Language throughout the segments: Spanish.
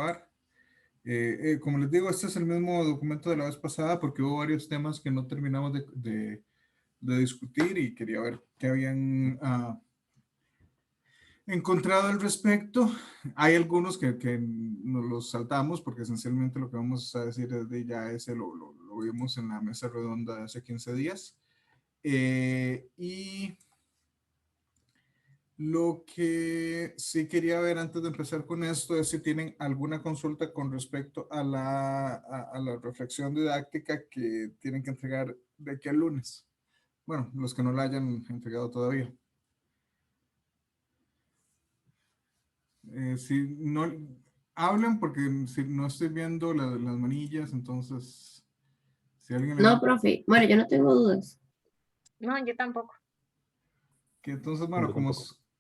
FAR. Como les digo, este es el mismo documento de la vez pasada porque hubo varios temas que no terminamos de discutir y quería ver qué habían encontrado al respecto. Hay algunos que nos los saltamos porque esencialmente lo que vamos a decir desde ya ese lo vimos en la mesa redonda de hace 15 días. Y lo que sí quería ver antes de empezar con esto es si tienen alguna consulta con respecto a la reflexión didáctica que tienen que entregar de aquí al lunes. Bueno, los que no la hayan entregado todavía. Si no, hablen porque si no estoy viendo las manillas, entonces, si alguien No, profe. Bueno, yo no tengo dudas. No, yo tampoco. Que entonces, bueno,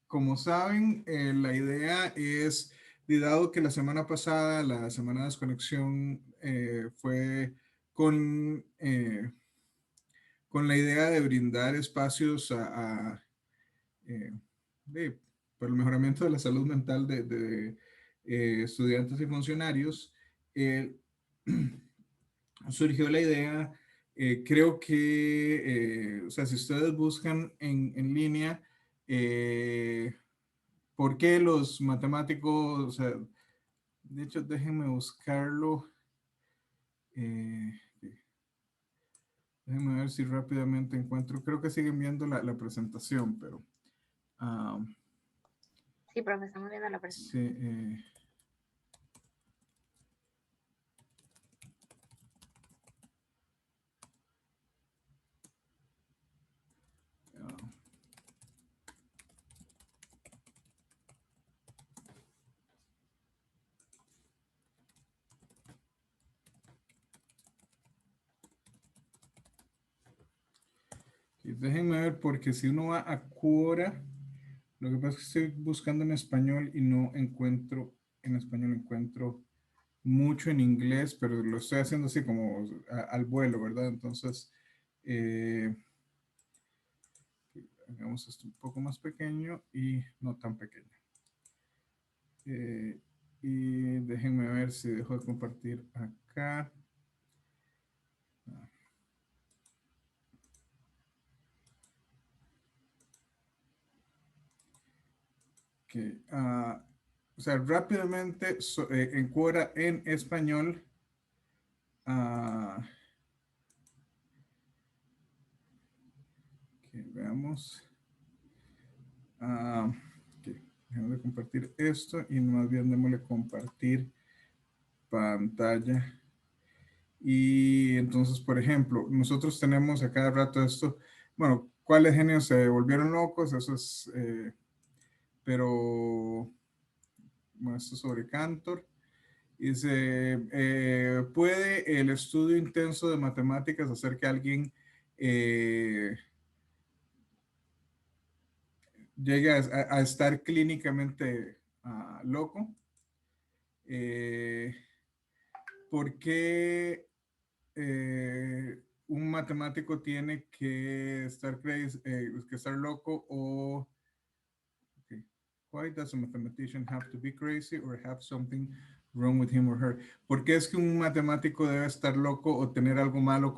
como saben, la idea es, dado que la semana pasada, la semana de desconexión, fue con la idea de brindar espacios eh, para el mejoramiento de la salud mental de estudiantes y funcionarios, eh, surgió la idea, creo que, o sea, si ustedes buscan en línea, ¿por qué los matemáticos, o sea, de hecho, déjenme buscarlo, eh, déjenme ver si rápidamente encuentro, creo que siguen viendo la presentación, pero... Sí, profe, estamos viendo la presentación. sí, y déjenme ver, porque si uno va a Quora, lo que pasa es que estoy buscando en español y no encuentro, en español encuentro mucho en inglés, pero lo estoy haciendo así como al vuelo, ¿verdad? Entonces, hagamos esto un poco más pequeño y no tan pequeño. Y déjenme ver si dejo de compartir acá. Okay. O sea, rápidamente en Quora en español. Okay, veamos. Okay. Déjame compartir esto y más bien démosle compartir pantalla. Y entonces, por ejemplo, nosotros tenemos a cada rato esto, bueno, ¿cuáles genios se volvieron locos? Eso es, pero, bueno, esto es sobre Cantor. Dice, ¿puede el estudio intenso de matemáticas hacer que alguien llegue a estar clínicamente loco? ¿Por qué un matemático tiene que estar que estar loco o okay. Why does a mathematician have to be crazy or have something wrong with him or her? ¿Por qué es que un matemático debe estar loco o tener algo malo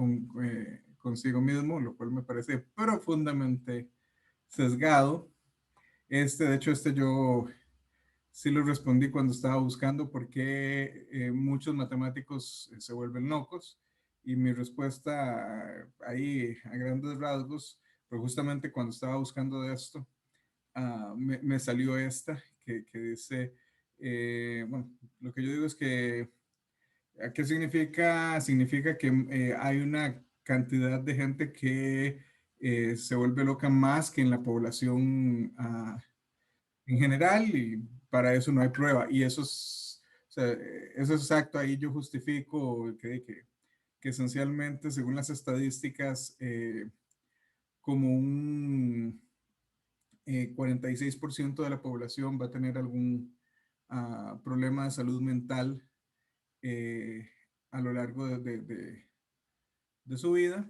consigo mismo? Lo cual me parece profundamente sesgado. De hecho, yo sí lo respondí cuando estaba buscando por qué muchos matemáticos se vuelven locos. Y mi respuesta ahí a grandes rasgos, pues justamente cuando estaba buscando de esto, me salió esta que dice, bueno, lo que yo digo es que, ¿qué significa? Significa que hay una cantidad de gente que se vuelve loca más que en la población en general y para eso no hay prueba. Y eso es, o sea, eso es exacto, ahí yo justifico que esencialmente, según las estadísticas, como un 46% de la población va a tener algún problema de salud mental a lo largo de su vida.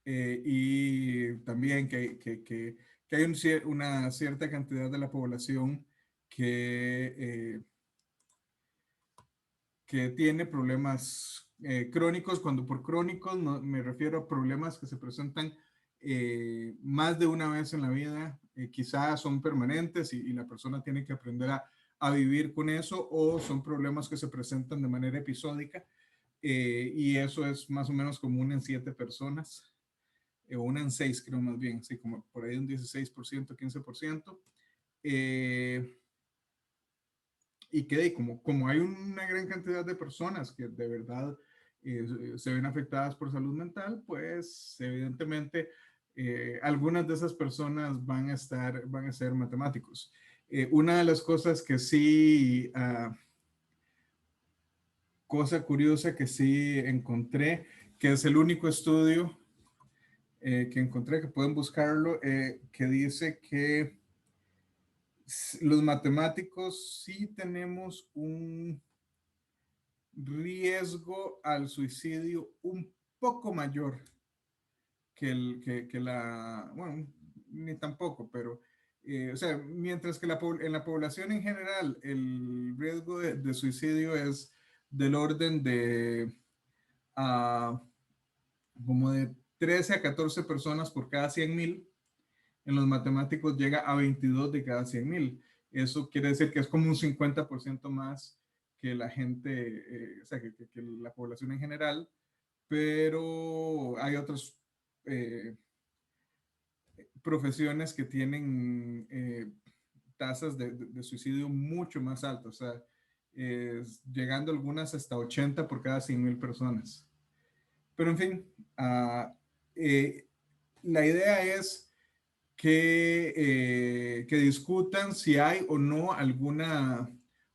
Y también que hay una cierta cantidad de la población que que tiene problemas crónicos. Cuando por crónicos no, me refiero a problemas que se presentan más de una vez en la vida, quizás son permanentes y la persona tiene que aprender a vivir con eso, o son problemas que se presentan de manera episódica, y eso es más o menos común en 7 personas, o una en 6 creo más bien, así como por ahí un 16%, 15%. Y que como hay una gran cantidad de personas que de verdad se ven afectadas por salud mental, pues evidentemente algunas de esas personas van a ser matemáticos. Una de las cosas que sí, cosa curiosa que sí encontré, que es el único estudio que encontré, que pueden buscarlo, que dice que los matemáticos sí tenemos un riesgo al suicidio un poco mayor que bueno, ni tampoco, pero, o sea, mientras que en la población en general el riesgo de suicidio es del orden de como de 13 a 14 personas por cada 100,000, en los matemáticos llega a 22 de cada 100,000. Eso quiere decir que es como un 50% más que la gente, o sea, que la población en general, pero hay otras profesiones que tienen tasas de suicidio mucho más altas, o sea, llegando algunas hasta 80 por cada 100,000 personas. Pero en fin, la idea es que discutan si hay o no alguna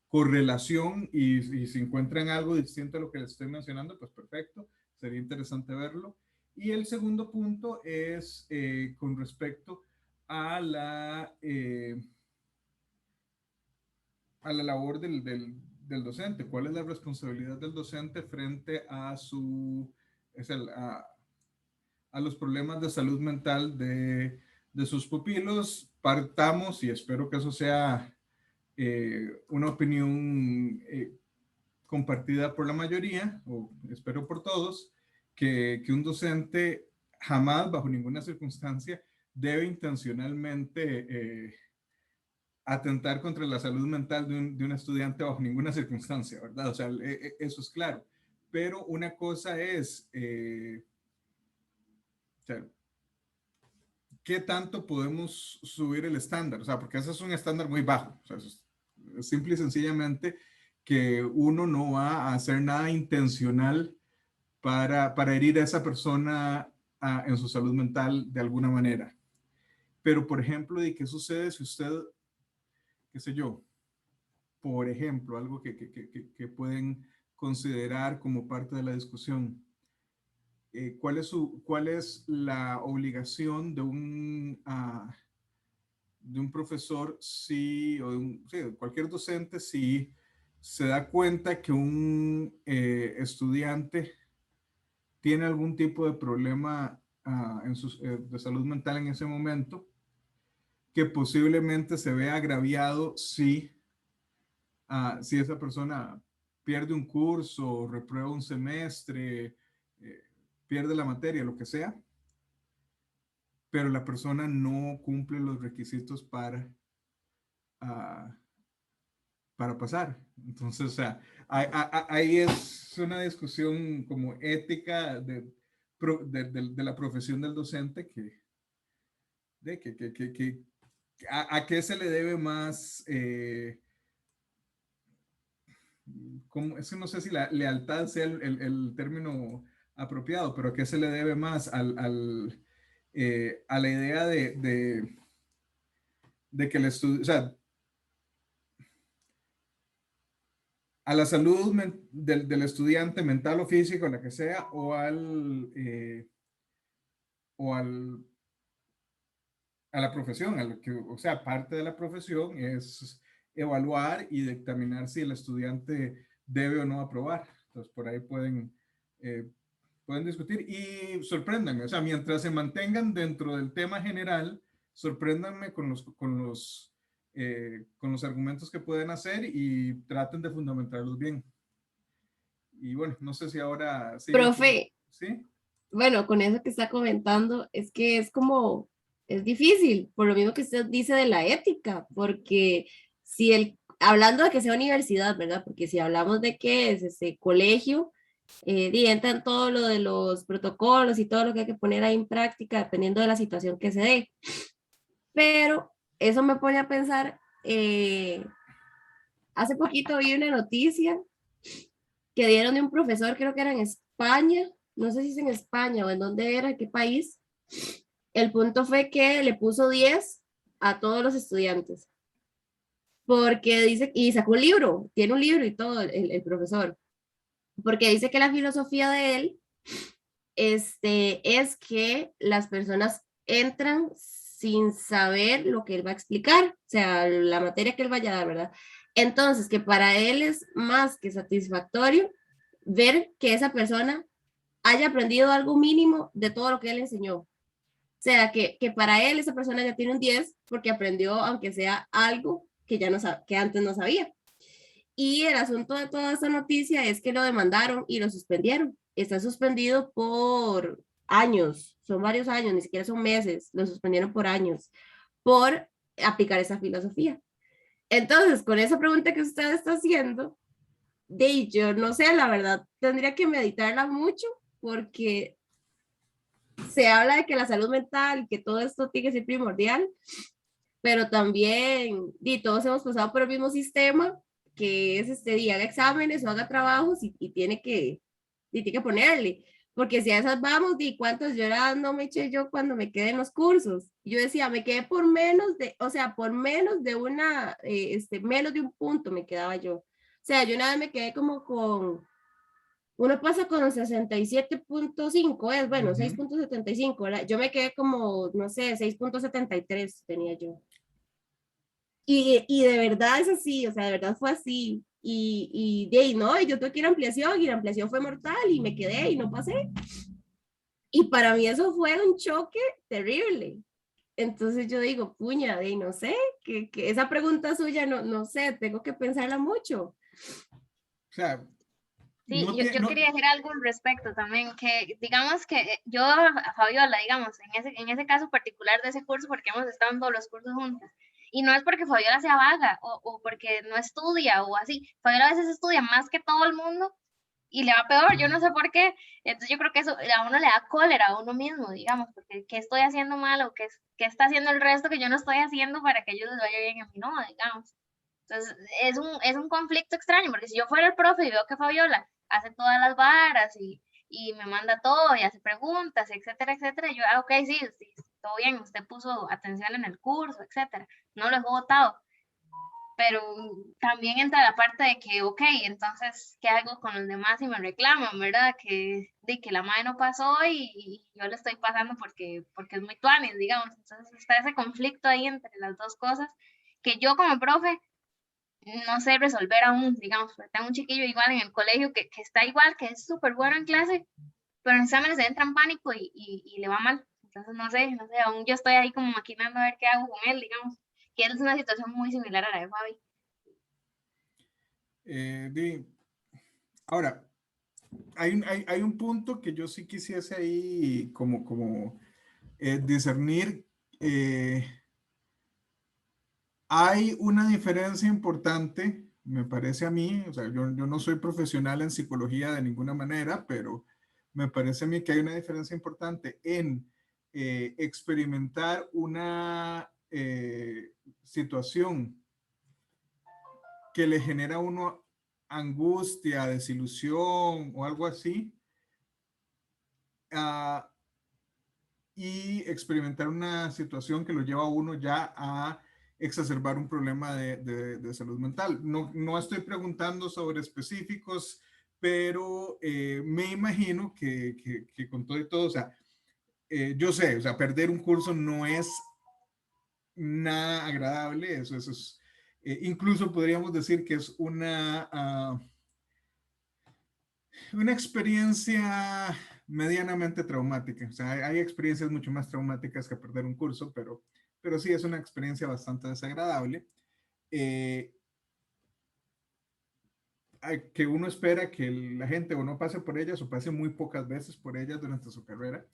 correlación, y si encuentran algo distinto a lo que les estoy mencionando, pues perfecto, sería interesante verlo. Y el segundo punto es con respecto a a la labor del docente. ¿Cuál es la responsabilidad del docente frente a a los problemas de salud mental de sus pupilos? Partamos, y espero que eso sea una opinión compartida por la mayoría, o espero por todos, que un docente jamás, bajo ninguna circunstancia, debe intencionalmente atentar contra la salud mental de un estudiante bajo ninguna circunstancia, ¿verdad? O sea, eso es claro. Pero una cosa es, o sea, ¿qué tanto podemos subir el estándar? O sea, porque ese es un estándar muy bajo. O sea, es simple y sencillamente que uno no va a hacer nada intencional para herir a esa persona en su salud mental de alguna manera. Pero, por ejemplo, ¿de qué sucede si usted, qué sé yo, por ejemplo, algo que pueden considerar como parte de la discusión? ¿Cuál es la obligación de un profesor, si, o sí, de cualquier docente, si se da cuenta que un estudiante tiene algún tipo de problema de salud mental en ese momento, que posiblemente se vea agraviado si esa persona pierde un curso, reprueba un semestre, eh, pierde la materia, lo que sea, pero la persona no cumple los requisitos uh, para pasar? Entonces, o sea, ahí es una discusión como ética de la profesión del docente, a qué se le debe más, es que no sé si la lealtad sea el término apropiado, pero a qué se le debe más a la idea de que el estudio, o sea, a la salud del estudiante, mental o físico, la que sea, o a la profesión, o sea, parte de la profesión es evaluar y dictaminar si el estudiante debe o no aprobar. Entonces, por ahí pueden discutir y sorpréndanme, o sea, mientras se mantengan dentro del tema general, sorpréndanme con los argumentos que pueden hacer y traten de fundamentarlos bien. Y bueno, no sé si ahora sigue. Profe, ¿Sí? bueno, con eso que está comentando, es que es como, es difícil, por lo mismo que usted dice de la ética, porque si el, hablando de que sea universidad, ¿verdad? Porque si hablamos de que es ese colegio, entran todo lo de los protocolos y todo lo que hay que poner ahí en práctica, dependiendo de la situación que se dé. Pero eso me pone a pensar, hace poquito vi una noticia que dieron de un profesor, creo que era en España, no sé si es en España o en dónde era, en qué país. El punto fue que le puso 10 a todos los estudiantes, porque dice, y sacó un libro, tiene un libro y todo el profesor, porque dice que la filosofía de él es que las personas entran sin saber lo que él va a explicar, o sea, la materia que él vaya a dar, ¿verdad? Entonces, que para él es más que satisfactorio ver que esa persona haya aprendido algo mínimo de todo lo que él enseñó. O sea, que para él esa persona ya tiene un 10 porque aprendió, aunque sea algo que, ya no que antes no sabía. Y el asunto de toda esta noticia es que lo demandaron y lo suspendieron. Está suspendido por años, son varios años, ni siquiera son meses, lo suspendieron por años, por aplicar esa filosofía. Entonces, con esa pregunta que usted está haciendo, de yo no sé, la verdad, tendría que meditarla mucho porque se habla de que la salud mental y que todo esto tiene que ser primordial, pero también todos hemos pasado por el mismo sistema, que es haga exámenes o haga trabajos y tiene que ponerle, porque si a esas vamos, cuántos llorando me eché yo cuando me quedé en los cursos. Yo decía, me quedé por menos de, o sea, por menos de menos de un punto me quedaba yo. O sea, yo una vez me quedé como con, uno pasa con 67.5, es bueno, 6.75, ¿verdad? Yo me quedé como, no sé, 6.73 tenía yo. Y de verdad es así, o sea, de verdad fue así. No, y yo tuve que ir a ampliación y la ampliación fue mortal y me quedé y no pasé. Y para mí eso fue un choque terrible. Entonces yo digo, puña, no sé, que esa pregunta suya, no sé, tengo que pensarla mucho. O sea, sí, no yo no, quería decir algo al respecto también, que digamos que yo, a Fabiola, digamos, en ese caso particular de ese curso, porque hemos estado en todos los cursos juntas, y no es porque Fabiola sea vaga o porque no estudia o así, Fabiola a veces estudia más que todo el mundo y le va peor, yo no sé por qué. Entonces yo creo que eso a uno le da cólera a uno mismo, digamos, porque qué estoy haciendo mal o qué está haciendo el resto que yo no estoy haciendo para que a ellos les vaya bien y a mí no, digamos. Entonces es un conflicto extraño, porque si yo fuera el profe y veo que Fabiola hace todas las varas y me manda todo y hace preguntas, etcétera, etcétera, yo, ok, sí, sí, todo bien, usted puso atención en el curso, etcétera, no lo he votado, pero también entra la parte de que, ok, entonces, ¿qué hago con los demás si me reclaman, verdad? De que la madre no pasó y yo le estoy pasando porque es muy tuanis, digamos. Entonces está ese conflicto ahí entre las dos cosas que yo como profe no sé resolver aún, digamos, porque tengo un chiquillo igual en el colegio que está igual, que es súper bueno en clase, pero en exámenes entra en pánico y le va mal. Entonces, no sé, aún yo estoy ahí como maquinando a ver qué hago con él, digamos, que es una situación muy similar a la de Fabi. Ahora, hay un punto que yo sí quisiese ahí como discernir. Hay una diferencia importante, me parece a mí, o sea, yo no soy profesional en psicología de ninguna manera, pero me parece a mí que hay una diferencia importante en experimentar una situación que le genera a uno angustia, desilusión o algo así, y experimentar una situación que lo lleva a uno ya a exacerbar un problema de salud mental. No estoy preguntando sobre específicos, pero me imagino que con todo y todo, o sea, yo sé, o sea, perder un curso no es nada agradable, eso es incluso podríamos decir que es una experiencia medianamente traumática. O sea, hay experiencias mucho más traumáticas que perder un curso, pero sí es una experiencia bastante desagradable. que uno espera que la gente o no pase por ellas o pase muy pocas veces por ellas durante su carrera.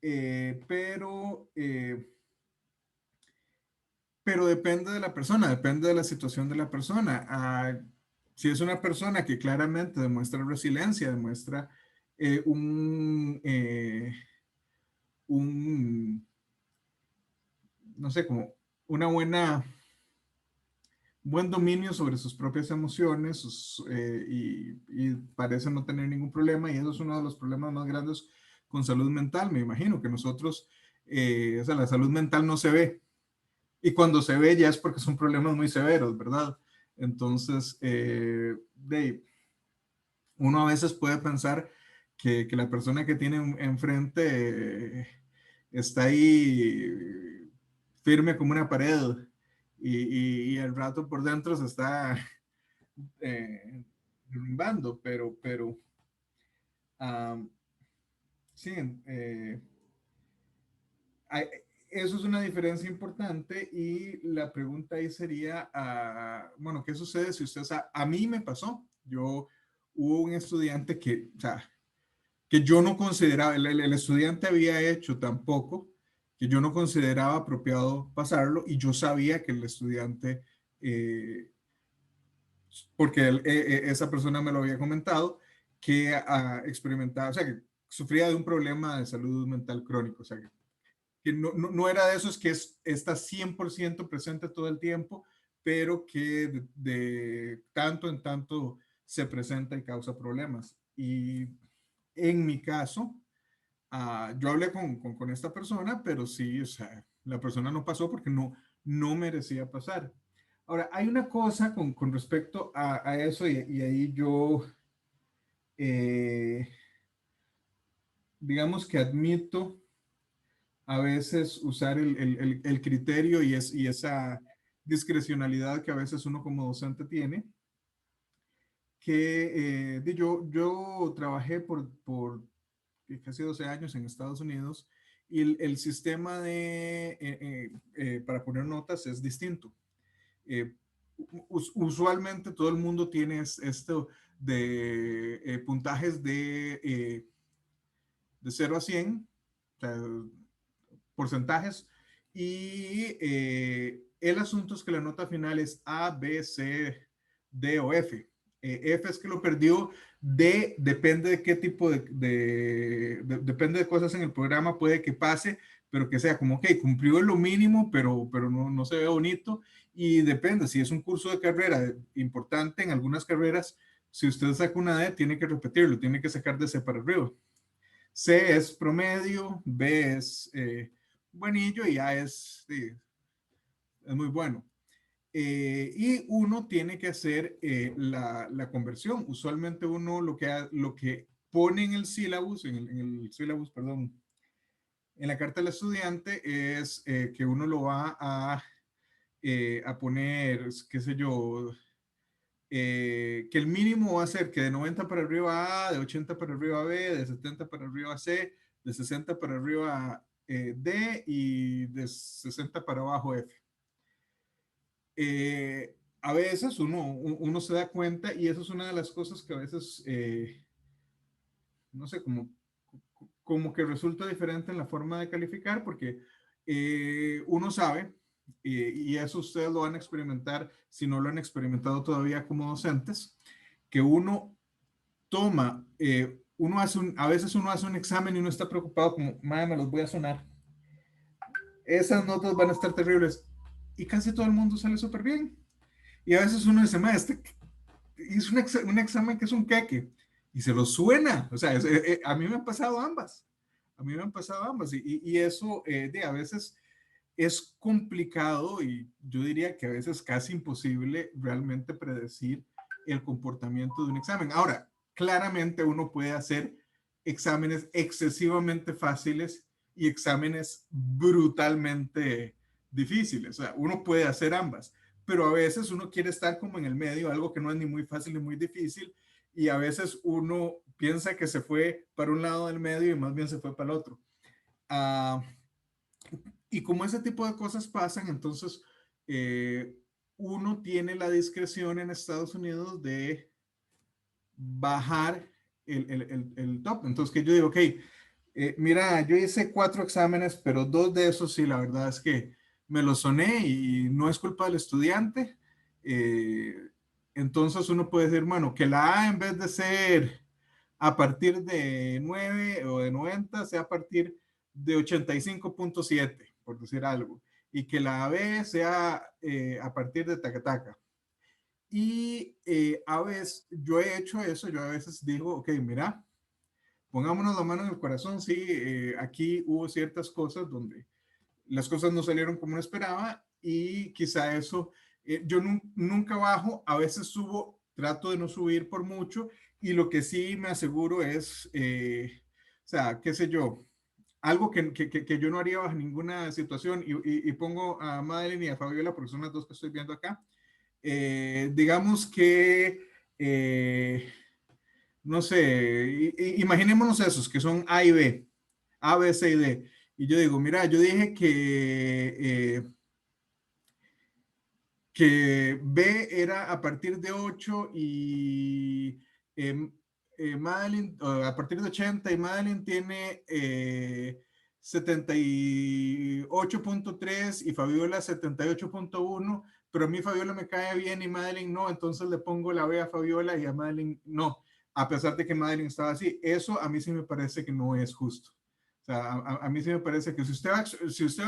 Pero depende de la persona, depende de la situación de la persona. Si es una persona que claramente demuestra resiliencia, demuestra eh, un, eh, un, no sé, como una buen dominio sobre sus propias emociones y parece no tener ningún problema, y eso es uno de los problemas más grandes con salud mental. Me imagino que nosotros, o sea, la salud mental no se ve, y cuando se ve ya es porque son problemas muy severos, ¿verdad? Entonces, uno a veces puede pensar que la persona que tiene enfrente está ahí firme como una pared y al rato por dentro se está derrumbando, pero um, sí, hay, eso es una diferencia importante, y la pregunta ahí sería, bueno, ¿qué sucede si usted, a mí me pasó, hubo un estudiante que, o sea, que yo no consideraba, el estudiante había hecho tampoco, que yo no consideraba apropiado pasarlo, y yo sabía que el estudiante, porque esa persona me lo había comentado, que experimentaba, o sea, que sufría de un problema de salud mental crónico, o sea, que no era de esos que está 100% presente todo el tiempo, pero que de tanto en tanto se presenta y causa problemas. Y en mi caso, yo hablé con esta persona, pero sí, o sea, la persona no pasó porque no merecía pasar. Ahora, hay una cosa con respecto a eso, y ahí yo, eh, digamos que admito a veces usar el criterio y esa discrecionalidad que a veces uno como docente tiene, que yo trabajé por casi 12 años en Estados Unidos, y el sistema para poner notas es distinto. Eh, Usualmente todo el mundo tiene esto de puntajes de 0 a 100, o sea, porcentajes, y el asunto es que la nota final es A, B, C, D o F. F es que lo perdió, D depende de qué tipo depende de cosas en el programa, puede que pase, pero que sea como, ok, cumplió lo mínimo, pero no se ve bonito, y depende, si es un curso de carrera importante, en algunas carreras, si usted saca una D, tiene que repetirlo, tiene que sacar de C para arriba. C es promedio, B es buenillo, y A es muy bueno. Y uno tiene que hacer la conversión. Usualmente uno lo que pone en el sílabus, perdón, en la carta del estudiante, es que uno lo va a poner, qué sé yo, que el mínimo va a ser que de 90 para arriba A, de 80 para arriba B, de 70 para arriba C, de 60 para arriba D, y de 60 para abajo F. A veces uno se da cuenta, y eso es una de las cosas que a veces, no sé, como que resulta diferente en la forma de calificar, porque uno sabe, y eso ustedes lo van a experimentar si no lo han experimentado todavía como docentes, que uno toma, a veces uno hace un examen y uno está preocupado como, madre, me los voy a sonar. Esas notas van a estar terribles. Y casi todo el mundo sale súper bien. Y a veces uno dice, madre, hizo un examen que es un queque. Y se lo suena. O sea, a mí me han pasado ambas. A mí me han pasado ambas. Y eso a veces es complicado, y yo diría que a veces casi imposible realmente predecir el comportamiento de un examen. Ahora, claramente uno puede hacer exámenes excesivamente fáciles y exámenes brutalmente difíciles. O sea, uno puede hacer ambas, pero a veces uno quiere estar como en el medio, algo que no es ni muy fácil ni muy difícil, y a veces uno piensa que se fue para un lado del medio y más bien se fue para el otro. Uh, y como ese tipo de cosas pasan, entonces uno tiene la discreción en Estados Unidos de bajar el top. Entonces que yo digo, ok, mira, yo hice 4 exámenes, pero 2 de esos sí, la verdad es que me los soné y no es culpa del estudiante. Entonces uno puede decir, bueno, que la A en vez de ser a partir de 9 o de 90, sea a partir de 85.7, por decir algo. Y que la B sea a partir de taca-taca. Y a veces, yo he hecho eso, yo a veces digo, ok, mira, pongámonos la mano en el corazón, sí, aquí hubo ciertas cosas donde las cosas no salieron como uno esperaba y quizá eso, yo nunca bajo, a veces subo, trato de no subir por mucho y lo que sí me aseguro es, o sea, qué sé yo, algo que yo no haría bajo ninguna situación y pongo a Madeline y a Fabiola porque son las dos que estoy viendo acá. Digamos que, no sé, imaginémonos esos que son A y B, A, B, C y D. Y yo digo, mira, yo dije que B era a partir de 8 y Madeline, a partir de 80 y Madeline tiene 78.3 y Fabiola 78.1, pero a mí Fabiola me cae bien y Madeline no, entonces le pongo la B a Fabiola y a Madeline no, a pesar de que Madeline estaba así. Eso a mí sí me parece que no es justo. O sea, a mí sí me parece que si usted va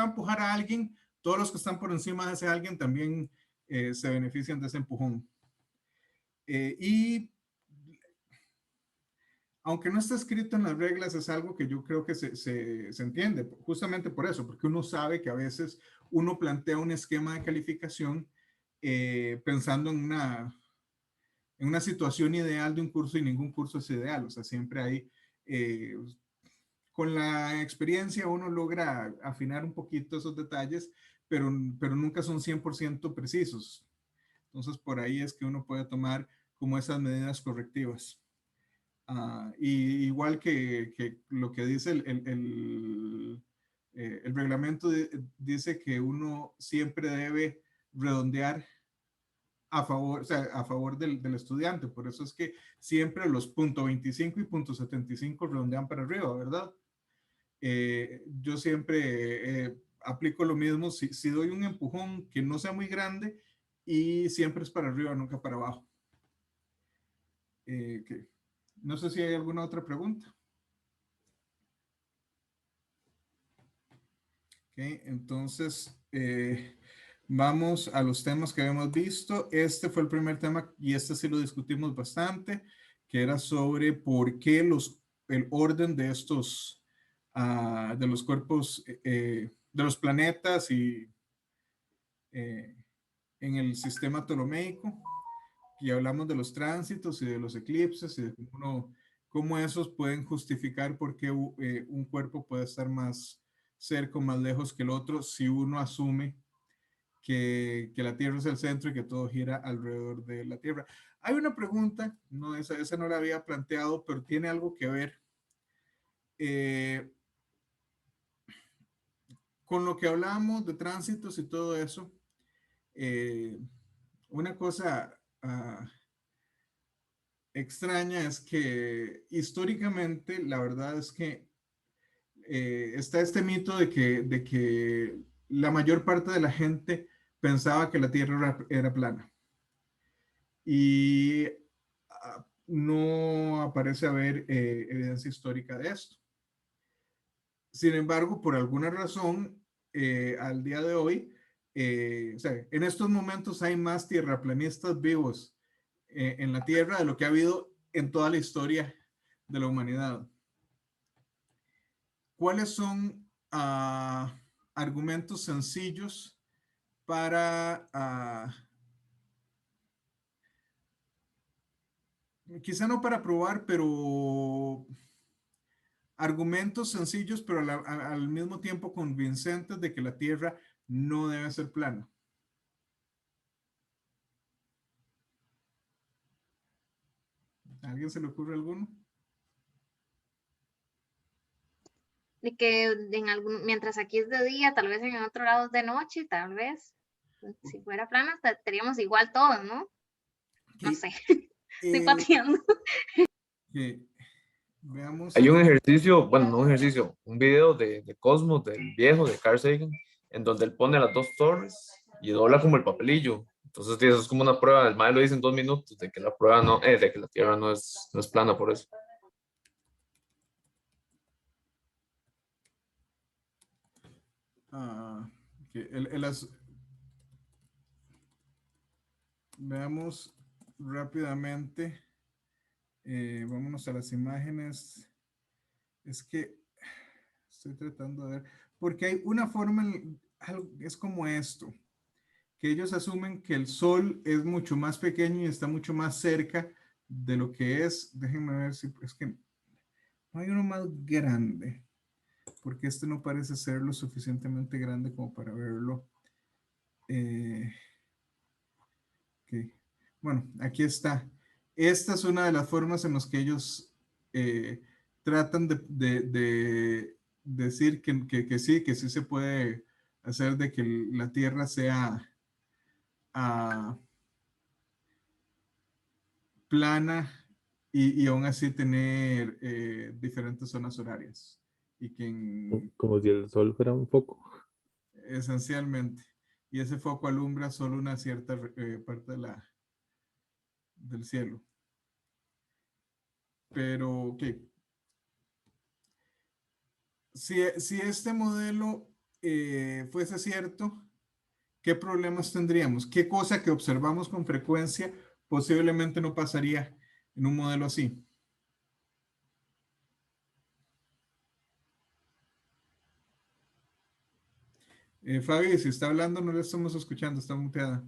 a empujar a alguien, todos los que están por encima de ese alguien también se benefician de ese empujón. Y aunque no está escrito en las reglas, es algo que yo creo que se entiende, justamente por eso, porque uno sabe que a veces uno plantea un esquema de calificación pensando en una situación ideal de un curso y ningún curso es ideal, o sea, siempre hay, con la experiencia uno logra afinar un poquito esos detalles, pero nunca son 100% precisos. Entonces, por ahí es que uno puede tomar como esas medidas correctivas. Y igual que lo que dice el reglamento, dice que uno siempre debe redondear a favor, o sea, a favor del estudiante. Por eso es que siempre los .25 y .75 redondean para arriba, ¿verdad? Yo siempre aplico lo mismo. Si doy un empujón que no sea muy grande y siempre es para arriba, nunca para abajo. Okay. No sé si hay alguna otra pregunta. Okay, entonces, vamos a los temas que habíamos visto. Este fue el primer tema y este sí lo discutimos bastante, que era sobre por qué el orden de estos, de los cuerpos, de los planetas y en el sistema ptolomeico. Y hablamos de los tránsitos y de los eclipses y de cómo esos pueden justificar por qué un cuerpo puede estar más cerca o más lejos que el otro si uno asume que la Tierra es el centro y que todo gira alrededor de la Tierra. Hay una pregunta, no, esa no la había planteado, pero tiene algo que ver con lo que hablamos de tránsitos y todo eso. Una cosa extraña es que históricamente la verdad es que está este mito de que la mayor parte de la gente pensaba que la Tierra era plana y no aparece haber evidencia histórica de esto. Sin embargo, por alguna razón, al día de hoy, o sea, en estos momentos hay más tierraplanistas vivos en la Tierra de lo que ha habido en toda la historia de la humanidad. ¿Cuáles son argumentos sencillos para, quizá no para probar, pero argumentos sencillos, pero al mismo tiempo convincentes de que la Tierra no debe ser plana? ¿A alguien se le ocurre alguno? De que mientras aquí es de día, tal vez en otro lado es de noche, tal vez. Si fuera plana, estaríamos igual todos, ¿no? No sé. Estoy Eh, pateando. que veamos. Hay un ejercicio, bueno, no un ejercicio, un video de Cosmos, del viejo, de Carl Sagan, en donde él pone las dos torres y dobla como el papelillo. Entonces, sí, eso es como una prueba. El maestro lo dice en 2 minutos de que la prueba no, de que la Tierra no es plana por eso. Que veamos rápidamente. Vámonos a las imágenes. Es que estoy tratando de ver, porque hay una forma, es como esto, que ellos asumen que el Sol es mucho más pequeño y está mucho más cerca de lo que es. Déjenme ver si es que no hay uno más grande, porque este no parece ser lo suficientemente grande como para verlo. Ok. Bueno, aquí está. Esta es una de las formas en las que ellos tratan de decir que sí se puede hacer de que la Tierra sea plana y aún así tener diferentes zonas horarias. Y que Como si el sol fuera un foco. esencialmente, y ese foco alumbra solo una cierta parte del cielo. Pero, ok. Si este modelo fuese cierto, ¿qué problemas tendríamos? ¿Qué cosa que observamos con frecuencia posiblemente no pasaría en un modelo así? Fabi, si está hablando, no le estamos escuchando, está muteada.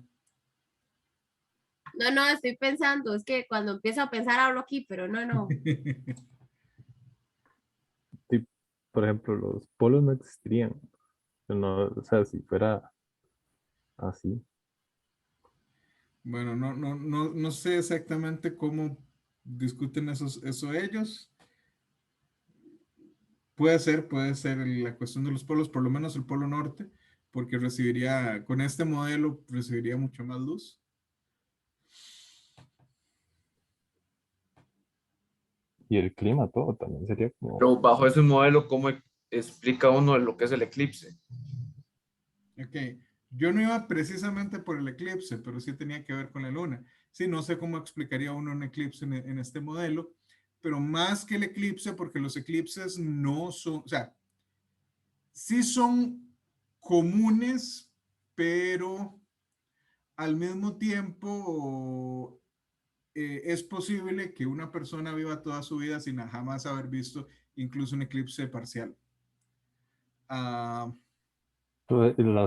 No, estoy pensando, es que cuando empiezo a pensar hablo aquí, pero no. Sí, por ejemplo, los polos no existirían. No, o sea, si fuera así. Bueno, no sé exactamente cómo discuten eso ellos. Puede ser la cuestión de los polos, por lo menos el polo norte, porque con este modelo, recibiría mucho más luz. Y el clima, todo también sería como. Pero bajo ese modelo, ¿cómo explica uno lo que es el eclipse? Ok, yo no iba precisamente por el eclipse, pero sí tenía que ver con la luna. Sí, no sé cómo explicaría uno un eclipse en este modelo, pero más que el eclipse, porque los eclipses no son, o sea, sí son comunes, pero al mismo tiempo es posible que una persona viva toda su vida sin jamás haber visto incluso un eclipse parcial. Las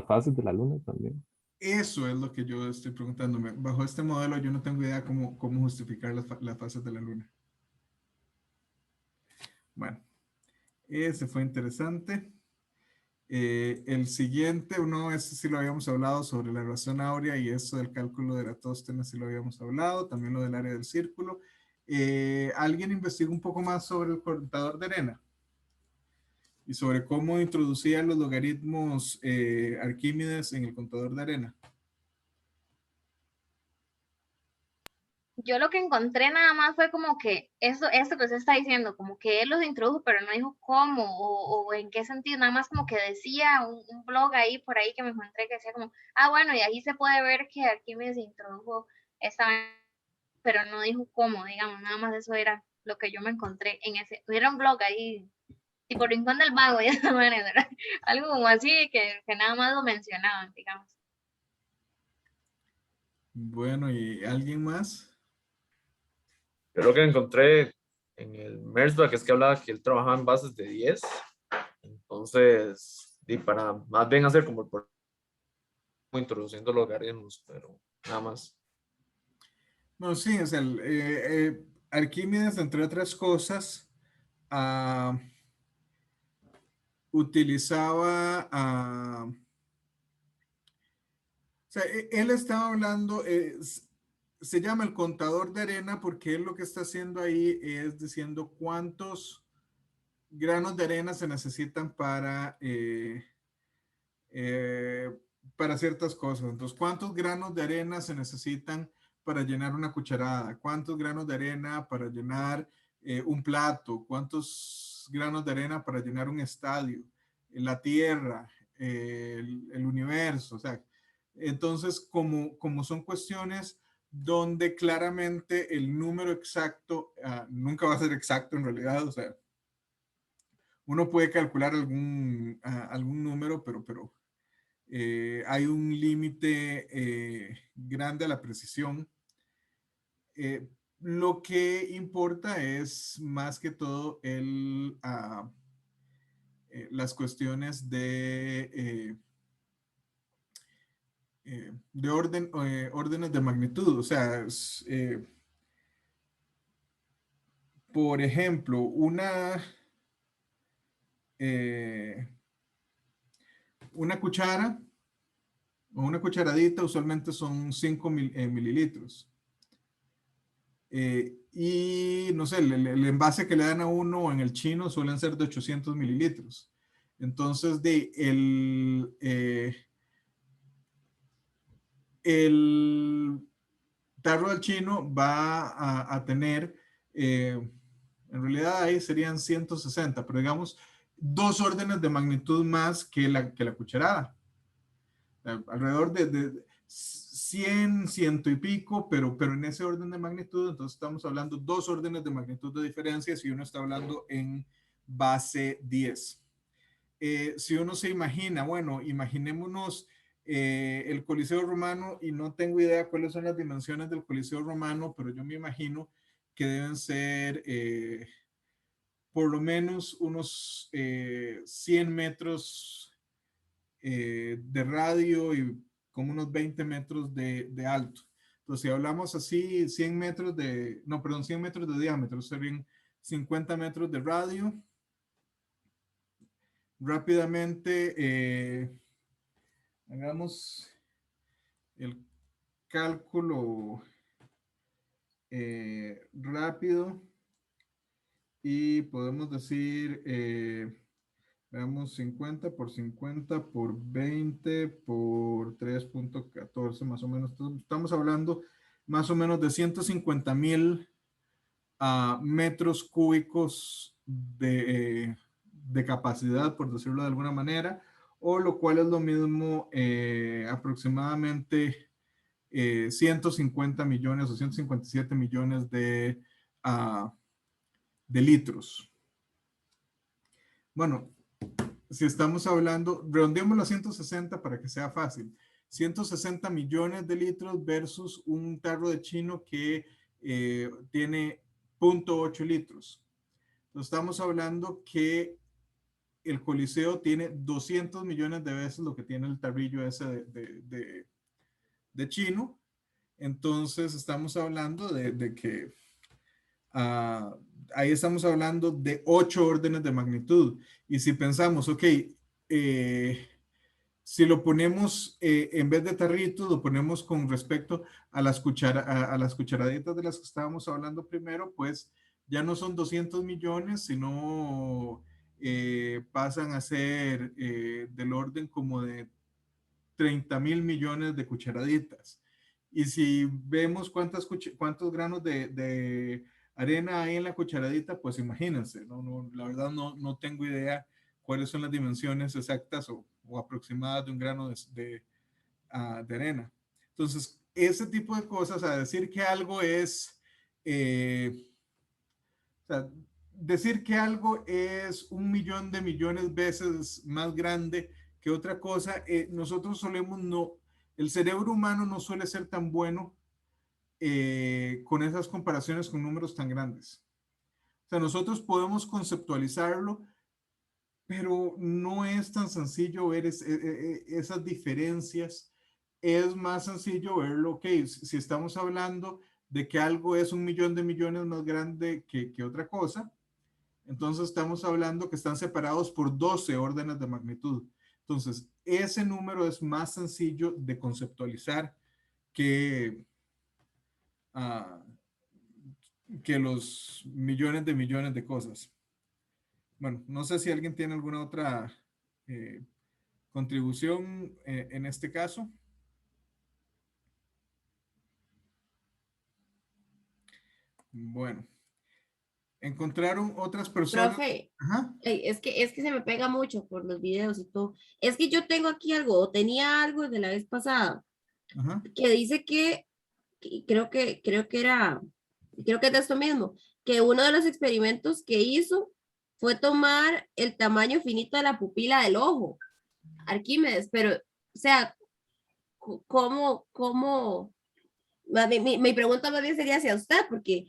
fases de la luna también. Eso es lo que yo estoy preguntándome. Bajo este modelo yo no tengo idea cómo justificar las fases de la luna. Bueno, ese fue interesante. El siguiente, ese sí lo habíamos hablado sobre la razón áurea y eso del cálculo de Eratóstenes sí lo habíamos hablado, también lo del área del círculo. ¿Alguien investigó un poco más sobre el contador de arena? Y sobre cómo introducía los logaritmos Arquímedes en el contador de arena. Yo lo que encontré nada más fue como que esto que usted está diciendo, como que él los introdujo, pero no dijo cómo o en qué sentido, nada más como que decía un blog ahí por ahí que me encontré que decía como, bueno, y ahí se puede ver que Arquímedes introdujo esta, pero no dijo cómo, digamos, nada más eso era lo que yo me encontré en hubiera un blog ahí, tipo Rincón del Vago, y esa manera, algo como así que nada más lo mencionaban, digamos. Bueno, ¿y alguien más? Yo lo que encontré en el Merzbach es que hablaba que él trabajaba en bases de 10. Entonces, y para más bien hacer como introduciendo logaritmos, pero nada más. No, sí, o sea, Arquímedes, entre otras cosas, utilizaba, o sea, él estaba hablando, se llama el contador de arena porque él lo que está haciendo ahí es diciendo cuántos granos de arena se necesitan para ciertas cosas. Entonces, ¿cuántos granos de arena se necesitan para llenar una cucharada, cuántos granos de arena para llenar un plato, cuántos granos de arena para llenar un estadio, la tierra, el universo, o sea, entonces como son cuestiones donde claramente el número exacto nunca va a ser exacto en realidad, o sea, uno puede calcular algún número, pero hay un límite grande a la precisión. Lo que importa es más que todo las cuestiones de órdenes de magnitud. O sea, por ejemplo, una cuchara o una cucharadita usualmente son 5 mililitros. Y no sé, el envase que le dan a uno en el chino suelen ser de 800 mililitros. Entonces, el tarro del chino va a tener, en realidad ahí serían 160, pero digamos, 2 órdenes de magnitud más que la cucharada. Alrededor de 100, ciento y pico, pero en ese orden de magnitud, entonces estamos hablando 2 órdenes de magnitud de diferencia si uno está hablando en base 10. Si uno se imagina, bueno, imaginémonos el Coliseo Romano y no tengo idea cuáles son las dimensiones del Coliseo Romano, pero yo me imagino que deben ser por lo menos unos 100 metros de radio y como unos 20 metros de alto. Entonces, si hablamos así, 100 metros no, perdón, 100 metros de diámetro, serían 50 metros de radio. Rápidamente, hagamos el cálculo rápido y podemos decir, veamos 50 por 50 por 20 por 3.14 más o menos. Estamos hablando más o menos de 150,000 metros cúbicos de capacidad, por decirlo de alguna manera, o lo cual es lo mismo aproximadamente 150 millones o 157 millones de litros. Bueno, si estamos hablando, redondeémoslo a 160 para que sea fácil. 160 millones de litros versus un tarro de chino que tiene 0.8 litros. Entonces estamos hablando que el Coliseo tiene 200 millones de veces lo que tiene el tarrillo ese de chino. Entonces estamos hablando de que ahí estamos hablando de 8 órdenes de magnitud. Y si pensamos, ok, si lo ponemos en vez de tarritos, lo ponemos con respecto a las cucharaditas de las que estábamos hablando primero, pues ya no son 200 millones, sino pasan a ser del orden como de 30,000 millones de cucharaditas. Y si vemos cuántos granos de arena hay en la cucharadita, pues imagínense, la verdad no tengo idea cuáles son las dimensiones exactas o aproximadas de un grano de arena. Entonces, ese tipo de cosas, a decir que algo es, o sea, decir que algo es 1 millón de millones veces más grande que otra cosa, nosotros solemos el cerebro humano no suele ser tan bueno con esas comparaciones con números tan grandes. O sea, nosotros podemos conceptualizarlo, pero no es tan sencillo ver esas diferencias. Es más sencillo verlo, ok, si estamos hablando de que algo es 1 millón de millones más grande que otra cosa, entonces estamos hablando que están separados por 12 órdenes de magnitud. Entonces, ese número es más sencillo de conceptualizar que, que los millones de cosas. Bueno, no sé si alguien tiene alguna otra contribución en este caso. Bueno, encontraron otras personas. Profe, Ajá, es que se me pega mucho por los videos y todo. Es que yo tengo aquí algo, o tenía algo de la vez pasada, ajá. que dice que creo que es de esto mismo, que uno de los experimentos que hizo fue tomar el tamaño finito de la pupila del ojo, Arquímedes, pero, o sea, ¿cómo? Mi pregunta más bien sería hacia usted, porque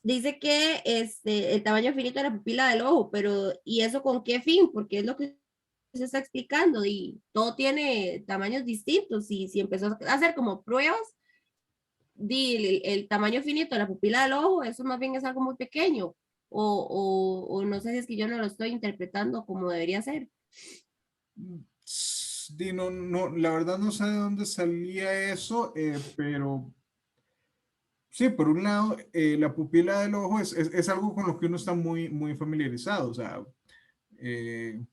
dice que el tamaño finito de la pupila del ojo, pero ¿y eso con qué fin? Porque es lo que se está explicando y todo tiene tamaños distintos y si empezó a hacer como pruebas, el tamaño finito de la pupila del ojo, eso más bien es algo muy pequeño o no sé si es que yo no lo estoy interpretando como debería ser. No, no, la verdad no sé de dónde salía eso, pero sí, por un lado, la pupila del ojo es algo con lo que uno está muy familiarizado. O sea, eh,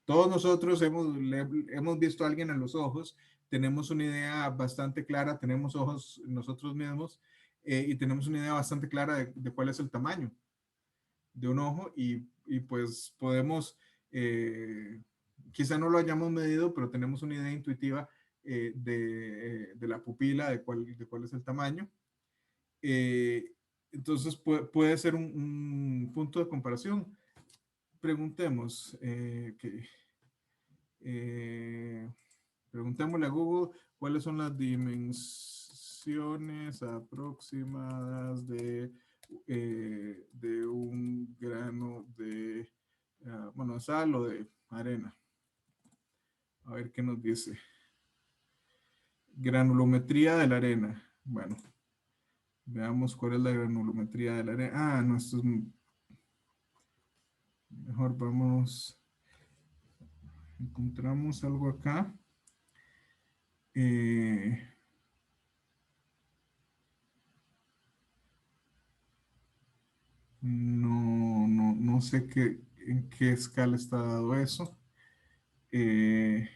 todos nosotros hemos visto a alguien en los ojos, tenemos una idea bastante clara, tenemos ojos nosotros mismos y tenemos una idea bastante clara de cuál es el tamaño de un ojo y pues podemos, quizá no lo hayamos medido, pero tenemos una idea intuitiva de la pupila, de cuál es el tamaño. Eh, entonces puede ser un punto de comparación. Preguntemos, eh, preguntémosle a Google cuáles son las dimensiones aproximadas de un grano de, bueno, sal o de arena. A ver qué nos dice. Granulometría de la arena. Bueno, veamos cuál es la granulometría de la arena. Ah, no, esto es mejor. Vamos. Encontramos algo acá. Eh, no sé en qué escala está dado eso. Eh,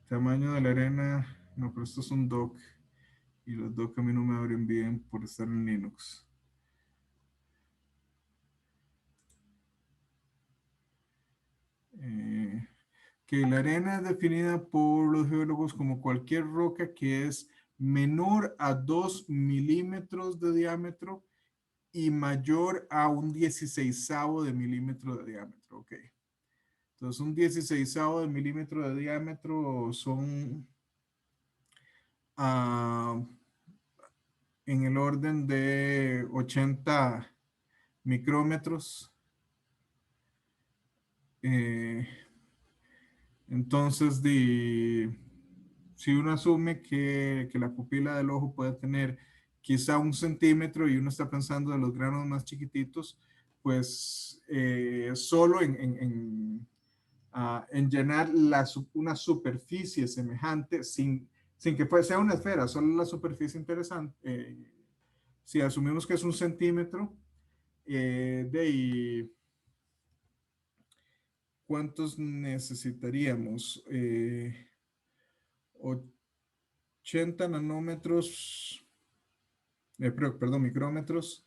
Tamaño de la arena. No, pero esto es un doc. Y los doc a mí no me abren bien por estar en Linux. Que la arena es definida por los geólogos como cualquier roca que es menor a 2 milímetros de diámetro y mayor a un 16avo de milímetro de diámetro. Ok. Entonces, un 16avo de milímetro de diámetro son en el orden de 80 micrómetros. Eh, entonces, si uno asume que la pupila del ojo puede tener quizá 1 centímetro y uno está pensando de los granos más chiquititos, pues solo en llenar una superficie semejante sin que sea una esfera, solo la superficie interesante. Si asumimos que es 1 centímetro, de ahí, ¿cuántos necesitaríamos? 80 nanómetros, perdón, micrómetros,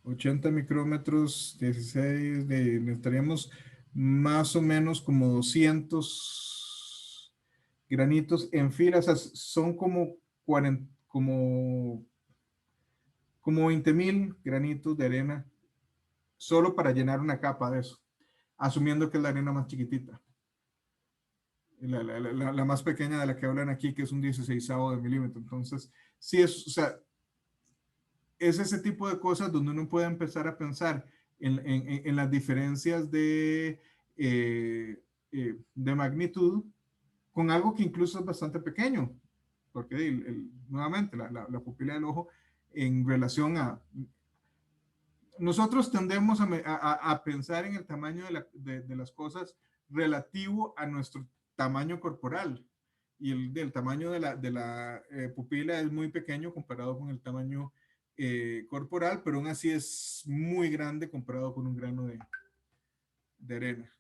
80 micrómetros, 16, necesitaríamos más o menos como 200 granitos en filas, o sea, son como 40, como 20,000 granitos de arena solo para llenar una capa de eso, asumiendo que es la arena más chiquitita. La más pequeña de la que hablan aquí, que es un 16avo de milímetro. Entonces, sí es, o sea, es ese tipo de cosas donde uno puede empezar a pensar en las diferencias de magnitud con algo que incluso es bastante pequeño, porque nuevamente la pupila del ojo en relación a... Nosotros tendemos a pensar en el tamaño de las cosas relativo a nuestro tamaño corporal y el tamaño de la pupila es muy pequeño comparado con el tamaño corporal, pero aún así es muy grande comparado con un grano de arena.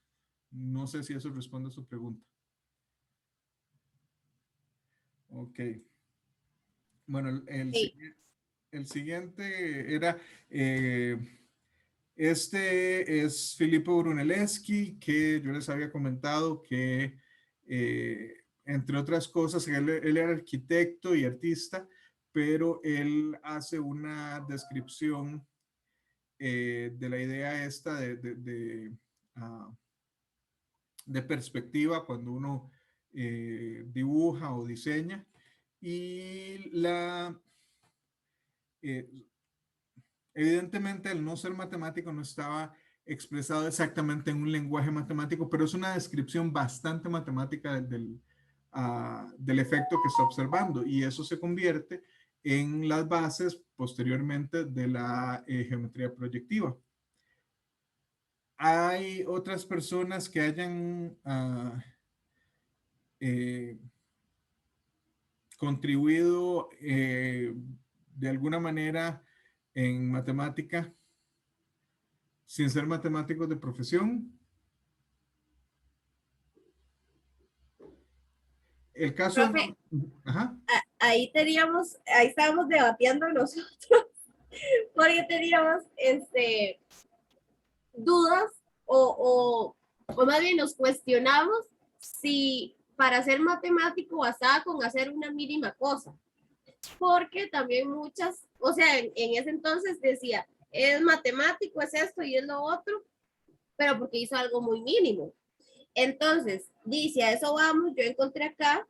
No sé si eso responde a su pregunta. Ok. Bueno, Sí. el siguiente era, este es Filippo Brunelleschi, que yo les había comentado que, entre otras cosas, él era arquitecto y artista, pero él hace una descripción de la idea esta de perspectiva cuando uno dibuja o diseña. Y eh, evidentemente, el no ser matemático no estaba expresado exactamente en un lenguaje matemático, pero es una descripción bastante matemática del efecto que está observando, y eso se convierte en las bases posteriormente de la geometría proyectiva. Hay otras personas que hayan eh, contribuido de alguna manera en matemática sin ser matemáticos de profesión. El caso Profe, de... Ajá. ahí estábamos debatiendo nosotros, porque teníamos dudas o más bien nos cuestionamos si para ser matemático bastaba con hacer una mínima cosa, porque también muchas, o sea, en ese entonces decía, es matemático, es esto y es lo otro, pero porque hizo algo muy mínimo. Entonces, dice, a eso vamos, yo encontré acá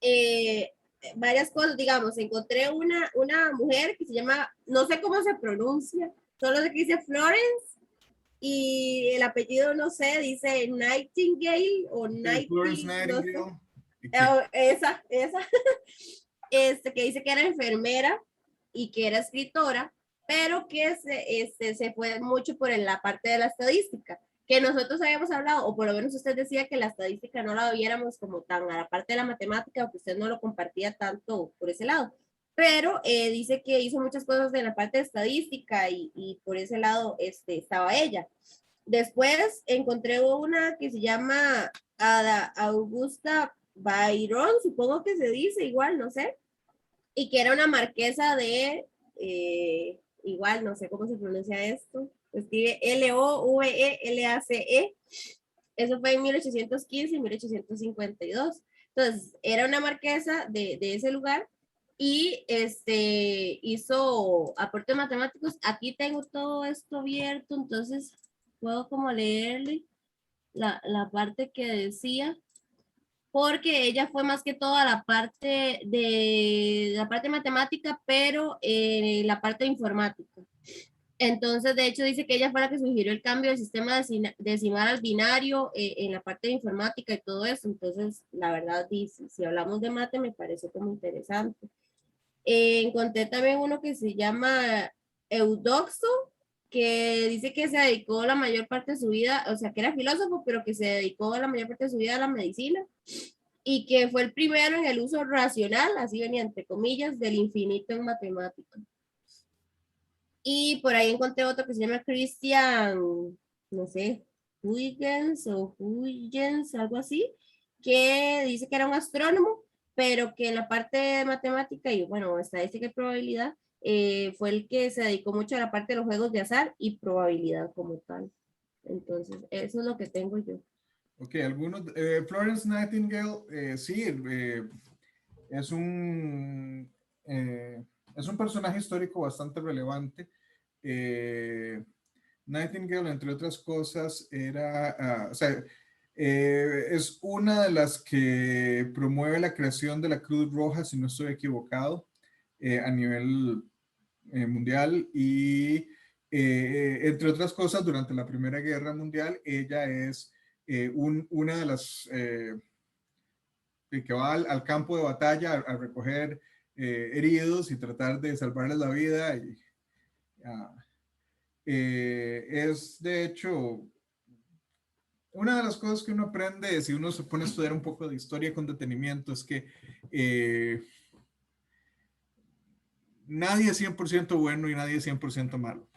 eh, varias cosas, digamos, encontré una mujer que se llama, no sé cómo se pronuncia, solo sé que dice Florence, y el apellido, no sé, dice Nightingale o Florence Nightingale, no sé. Nightingale. Esa, que dice que era enfermera y que era escritora, pero que se fue mucho por la parte de la estadística, que nosotros habíamos hablado, o por lo menos usted decía que la estadística no la viéramos como tan a la parte de la matemática, o que usted no lo compartía tanto por ese lado. Pero dice que hizo muchas cosas en la parte de estadística y por ese lado estaba ella. Después encontré una que se llama Ada Augusta Byron, supongo que se dice igual, no sé, y que era una marquesa de, igual, no sé cómo se pronuncia esto, escribe Lovelace. Eso fue en 1815 y 1852. Entonces, era una marquesa de ese lugar y hizo aportes matemáticos. Aquí tengo todo esto abierto, entonces puedo como leerle la parte que decía, porque ella fue más que todo a la parte matemática, pero la parte informática. Entonces, de hecho, dice que ella fue la que sugirió el cambio del sistema decimal al binario en la parte de informática y todo eso. Entonces, la verdad, dice, si hablamos de mate, me parece como interesante. Encontré también uno que se llama Eudoxo, que dice que se dedicó la mayor parte de su vida, o sea, que era filósofo, pero que se dedicó la mayor parte de su vida a la medicina y que fue el primero en el uso racional, así venía entre comillas, del infinito en matemáticas. Y por ahí encontré otro que se llama Christian, no sé, Huygens o Huygens, algo así, que dice que era un astrónomo, pero que en la parte de matemática y, bueno, estadística y probabilidad, fue el que se dedicó mucho a la parte de los juegos de azar y probabilidad como tal. Entonces, eso es lo que tengo yo. Ok, algunos. Florence Nightingale, sí, es un, es un personaje histórico bastante relevante. Nightingale, entre otras cosas, era, o sea, es una de las que promueve la creación de la Cruz Roja, si no estoy equivocado, a nivel mundial. Y entre otras cosas, durante la Primera Guerra Mundial, ella es una de las que va al campo de batalla a recoger heridos y tratar de salvarles la vida. Uh, es de hecho una de las cosas que uno aprende si uno se pone a estudiar un poco de historia con detenimiento, es que nadie es 100% bueno y nadie es 100% malo.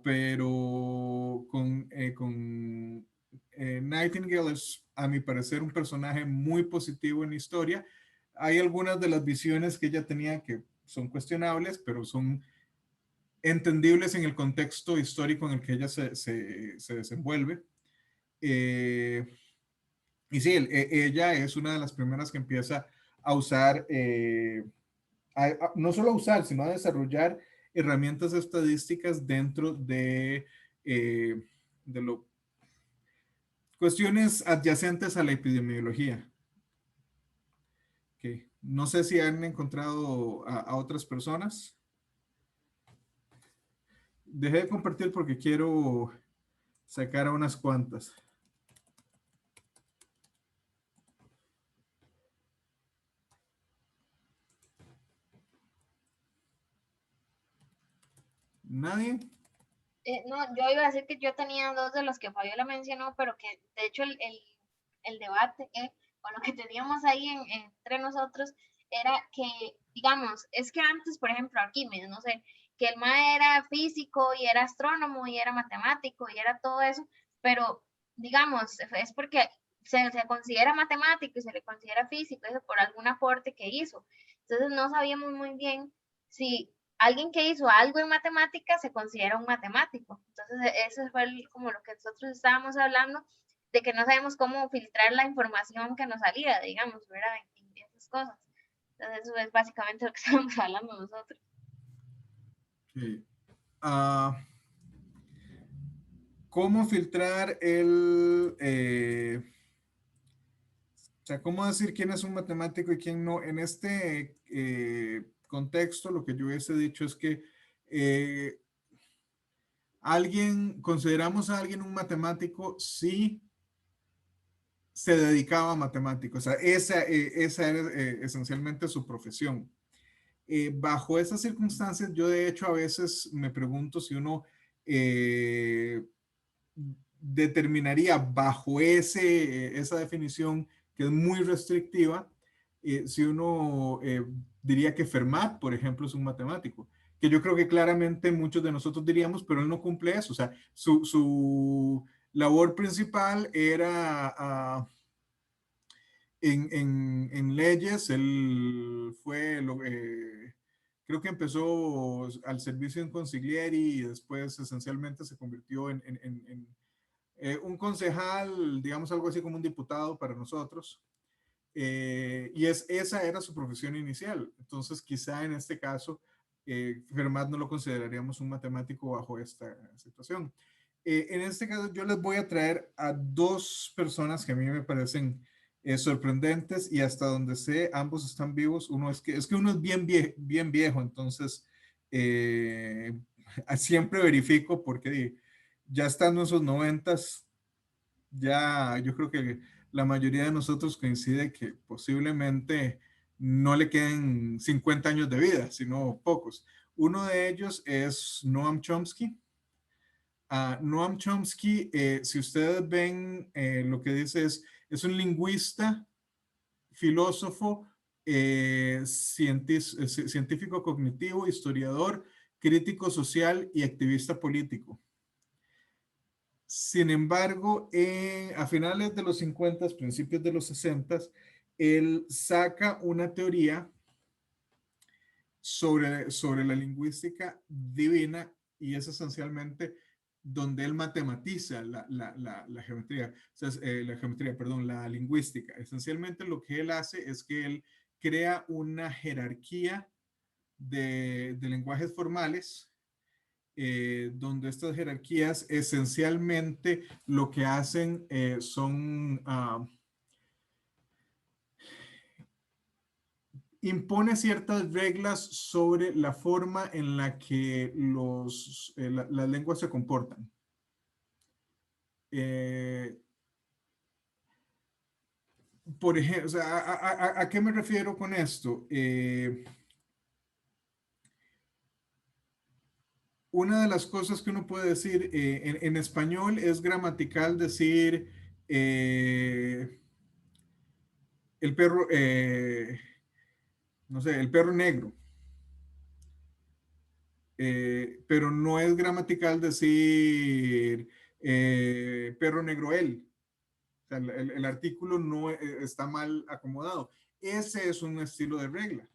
Pero con Nightingale es, a mi parecer, un personaje muy positivo en la historia, hay algunas de las visiones que ella tenía que son cuestionables, pero son entendibles en el contexto histórico en el que ella se desenvuelve. Y sí, ella es una de las primeras que empieza a usar, no solo a usar, sino a desarrollar herramientas estadísticas dentro de lo, cuestiones adyacentes a la epidemiología. Okay. No sé si han encontrado a otras personas. Dejé de compartir porque quiero sacar a unas cuantas. ¿Nadie? No, yo iba a decir que yo tenía dos de los que Fabiola mencionó, pero que de hecho el debate o lo que teníamos ahí entre nosotros era que, digamos, es que antes, por ejemplo, Arquímedes, no sé, que el MAE era físico y era astrónomo y era matemático y era todo eso, pero digamos, es porque se considera matemático y se le considera físico, eso por algún aporte que hizo. Entonces no sabíamos muy bien si alguien que hizo algo en matemáticas se considera un matemático. Entonces, eso fue como lo que nosotros estábamos hablando, de que no sabemos cómo filtrar la información que nos salía, digamos, ¿verdad? En esas cosas. Entonces, eso es básicamente lo que estábamos hablando nosotros. Okay. ¿Cómo filtrar el... o sea, ¿cómo decir quién es un matemático y quién no? En este contexto, lo que yo hubiese dicho es que consideramos a alguien un matemático si se dedicaba a matemáticos. O sea, esa era esencialmente su profesión. Bajo esas circunstancias, yo de hecho a veces me pregunto si uno determinaría bajo esa definición que es muy restrictiva, si uno diría que Fermat, por ejemplo, es un matemático, que yo creo que claramente muchos de nosotros diríamos, pero él no cumple eso. O sea, su labor principal era en leyes. Él fue, creo que empezó al servicio en consiglieri y después esencialmente se convirtió en un concejal, digamos algo así como un diputado para nosotros. Y esa era su profesión inicial. Entonces, quizá en este caso, Fermat no lo consideraríamos un matemático bajo esta situación. En este caso, yo les voy a traer a dos personas que a mí me parecen sorprendentes y hasta donde sé, ambos están vivos. Uno es que uno es bien viejo, entonces siempre verifico porque ya estando en sus 90s, ya yo creo que la mayoría de nosotros coincide que posiblemente no le queden 50 años de vida, sino pocos. Uno de ellos es Noam Chomsky. Noam Chomsky, si ustedes ven lo que dice es un lingüista, filósofo, científico cognitivo, historiador, crítico social y activista político. Sin embargo, a finales de los 50, principios de los 60, él saca una teoría sobre la lingüística divina y es esencialmente donde él matematiza la geometría, o sea, la lingüística. Esencialmente lo que él hace es que él crea una jerarquía de lenguajes formales, donde estas jerarquías esencialmente lo que hacen son impone ciertas reglas sobre la forma en la que las lenguas se comportan. Por ejemplo, o sea, ¿a qué me refiero con esto? Una de las cosas que uno puede decir en español es gramatical decir el perro, no sé, el perro negro. Pero no es gramatical decir perro negro él. O sea, el artículo no está mal acomodado. ese es un estilo de regla.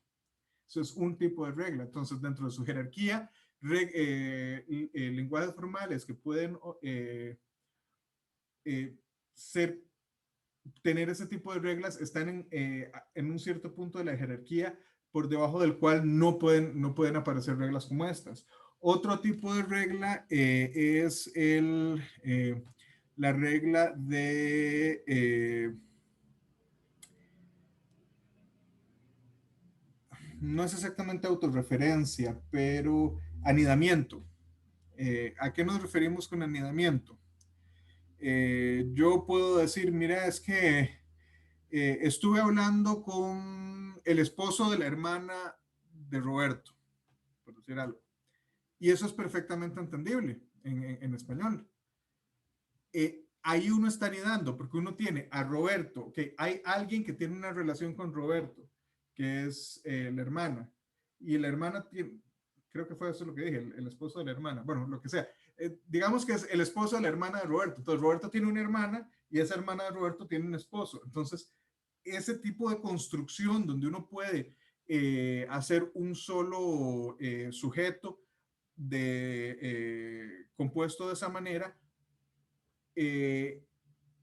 Eso es un tipo de regla. Entonces, dentro de su jerarquía, lenguajes formales que pueden ser, tener ese tipo de reglas están en un cierto punto de la jerarquía por debajo del cual no pueden aparecer reglas como estas. Otro tipo de regla es la regla de... no es exactamente autorreferencia, pero anidamiento. ¿A qué nos referimos con anidamiento? Yo puedo decir, mira, es que estuve hablando con el esposo de la hermana de Roberto, por decir algo. Y eso es perfectamente entendible en español. Ahí uno está anidando, porque uno tiene a Roberto, que hay alguien que tiene una relación con Roberto, que es la hermana, y la hermana tiene, creo que fue eso lo que dije, el esposo de la hermana, bueno, lo que sea. Digamos que es el esposo de la hermana de Roberto. Entonces, Roberto tiene una hermana y esa hermana de Roberto tiene un esposo. Entonces, ese tipo de construcción donde uno puede hacer un solo sujeto compuesto de esa manera,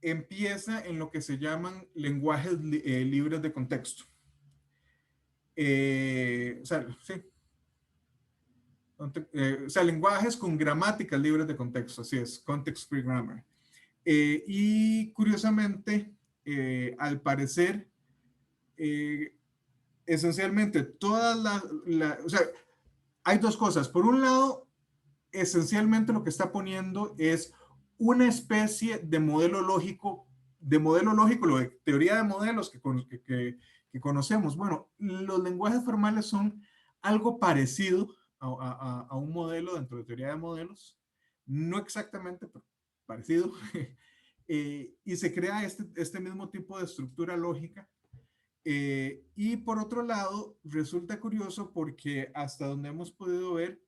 empieza en lo que se llaman lenguajes libres de contexto. O sea, sí. O sea, lenguajes con gramáticas libres de contexto, así es, context free grammar. Y curiosamente, al parecer, esencialmente todas o sea, hay dos cosas. Por un lado, esencialmente lo que está poniendo es una especie de modelo lógico, lo de teoría de modelos que conocemos. Bueno, los lenguajes formales son algo parecido a un modelo dentro de teoría de modelos, no exactamente, pero parecido, y se crea este mismo tipo de estructura lógica. Y por otro lado, resulta curioso porque hasta donde hemos podido ver,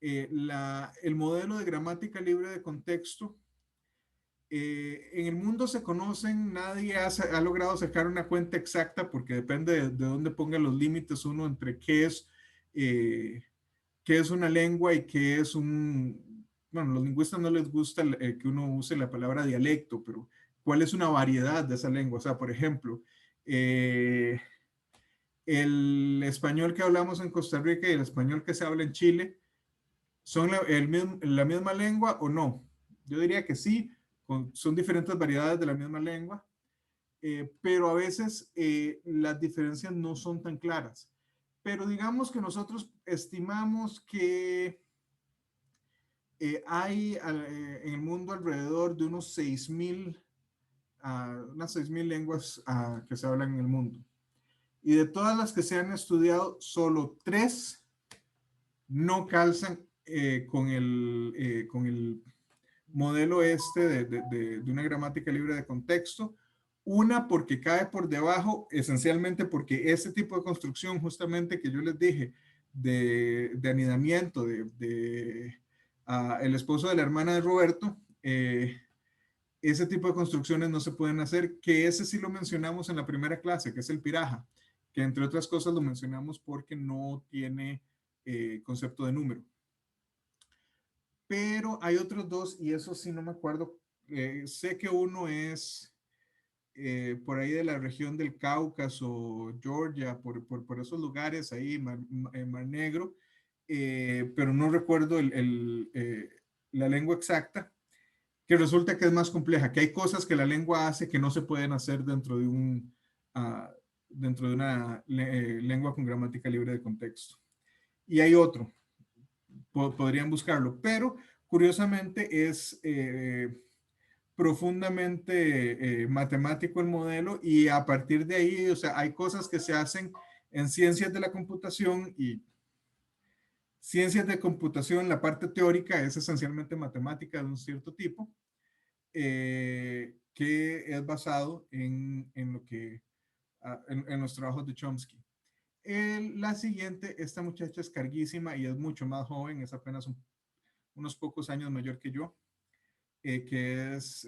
el modelo de gramática libre de contexto, en el mundo se conocen, nadie ha logrado sacar una cuenta exacta porque depende de dónde ponga los límites uno entre qué es una lengua y qué es bueno, los lingüistas no les gusta que uno use la palabra dialecto, pero cuál es una variedad de esa lengua. O sea, por ejemplo, el español que hablamos en Costa Rica y el español que se habla en Chile, ¿son la misma lengua o no? Yo diría que sí, son diferentes variedades de la misma lengua, pero a veces las diferencias no son tan claras. Pero digamos que nosotros estimamos que hay en el mundo alrededor de unos 6,000, unas 6,000 lenguas que se hablan en el mundo. Y de todas las que se han estudiado, solo 3 no calzan con el modelo de una gramática libre de contexto. Una porque cae por debajo, esencialmente porque ese tipo de construcción justamente que yo les dije de anidamiento el esposo de la hermana de Roberto, ese tipo de construcciones no se pueden hacer, que ese sí lo mencionamos en la primera clase, que es el piraja, que entre otras cosas lo mencionamos porque no tiene concepto de número. Pero hay otros dos y eso sí no me acuerdo. Sé que uno es por ahí de la región del Cáucaso, Georgia, por esos lugares ahí, Mar Negro, pero no recuerdo la lengua exacta, que resulta que es más compleja, que hay cosas que la lengua hace que no se pueden hacer dentro de dentro de una lengua con gramática libre de contexto. Y hay otro, podrían buscarlo, pero curiosamente es profundamente matemático el modelo y a partir de ahí, o sea, hay cosas que se hacen en ciencias de la computación y ciencias de computación, la parte teórica es esencialmente matemática de un cierto tipo, que es basado en los trabajos de Chomsky. La siguiente, esta muchacha es carguísima y es mucho más joven, es apenas unos pocos años mayor que yo, que es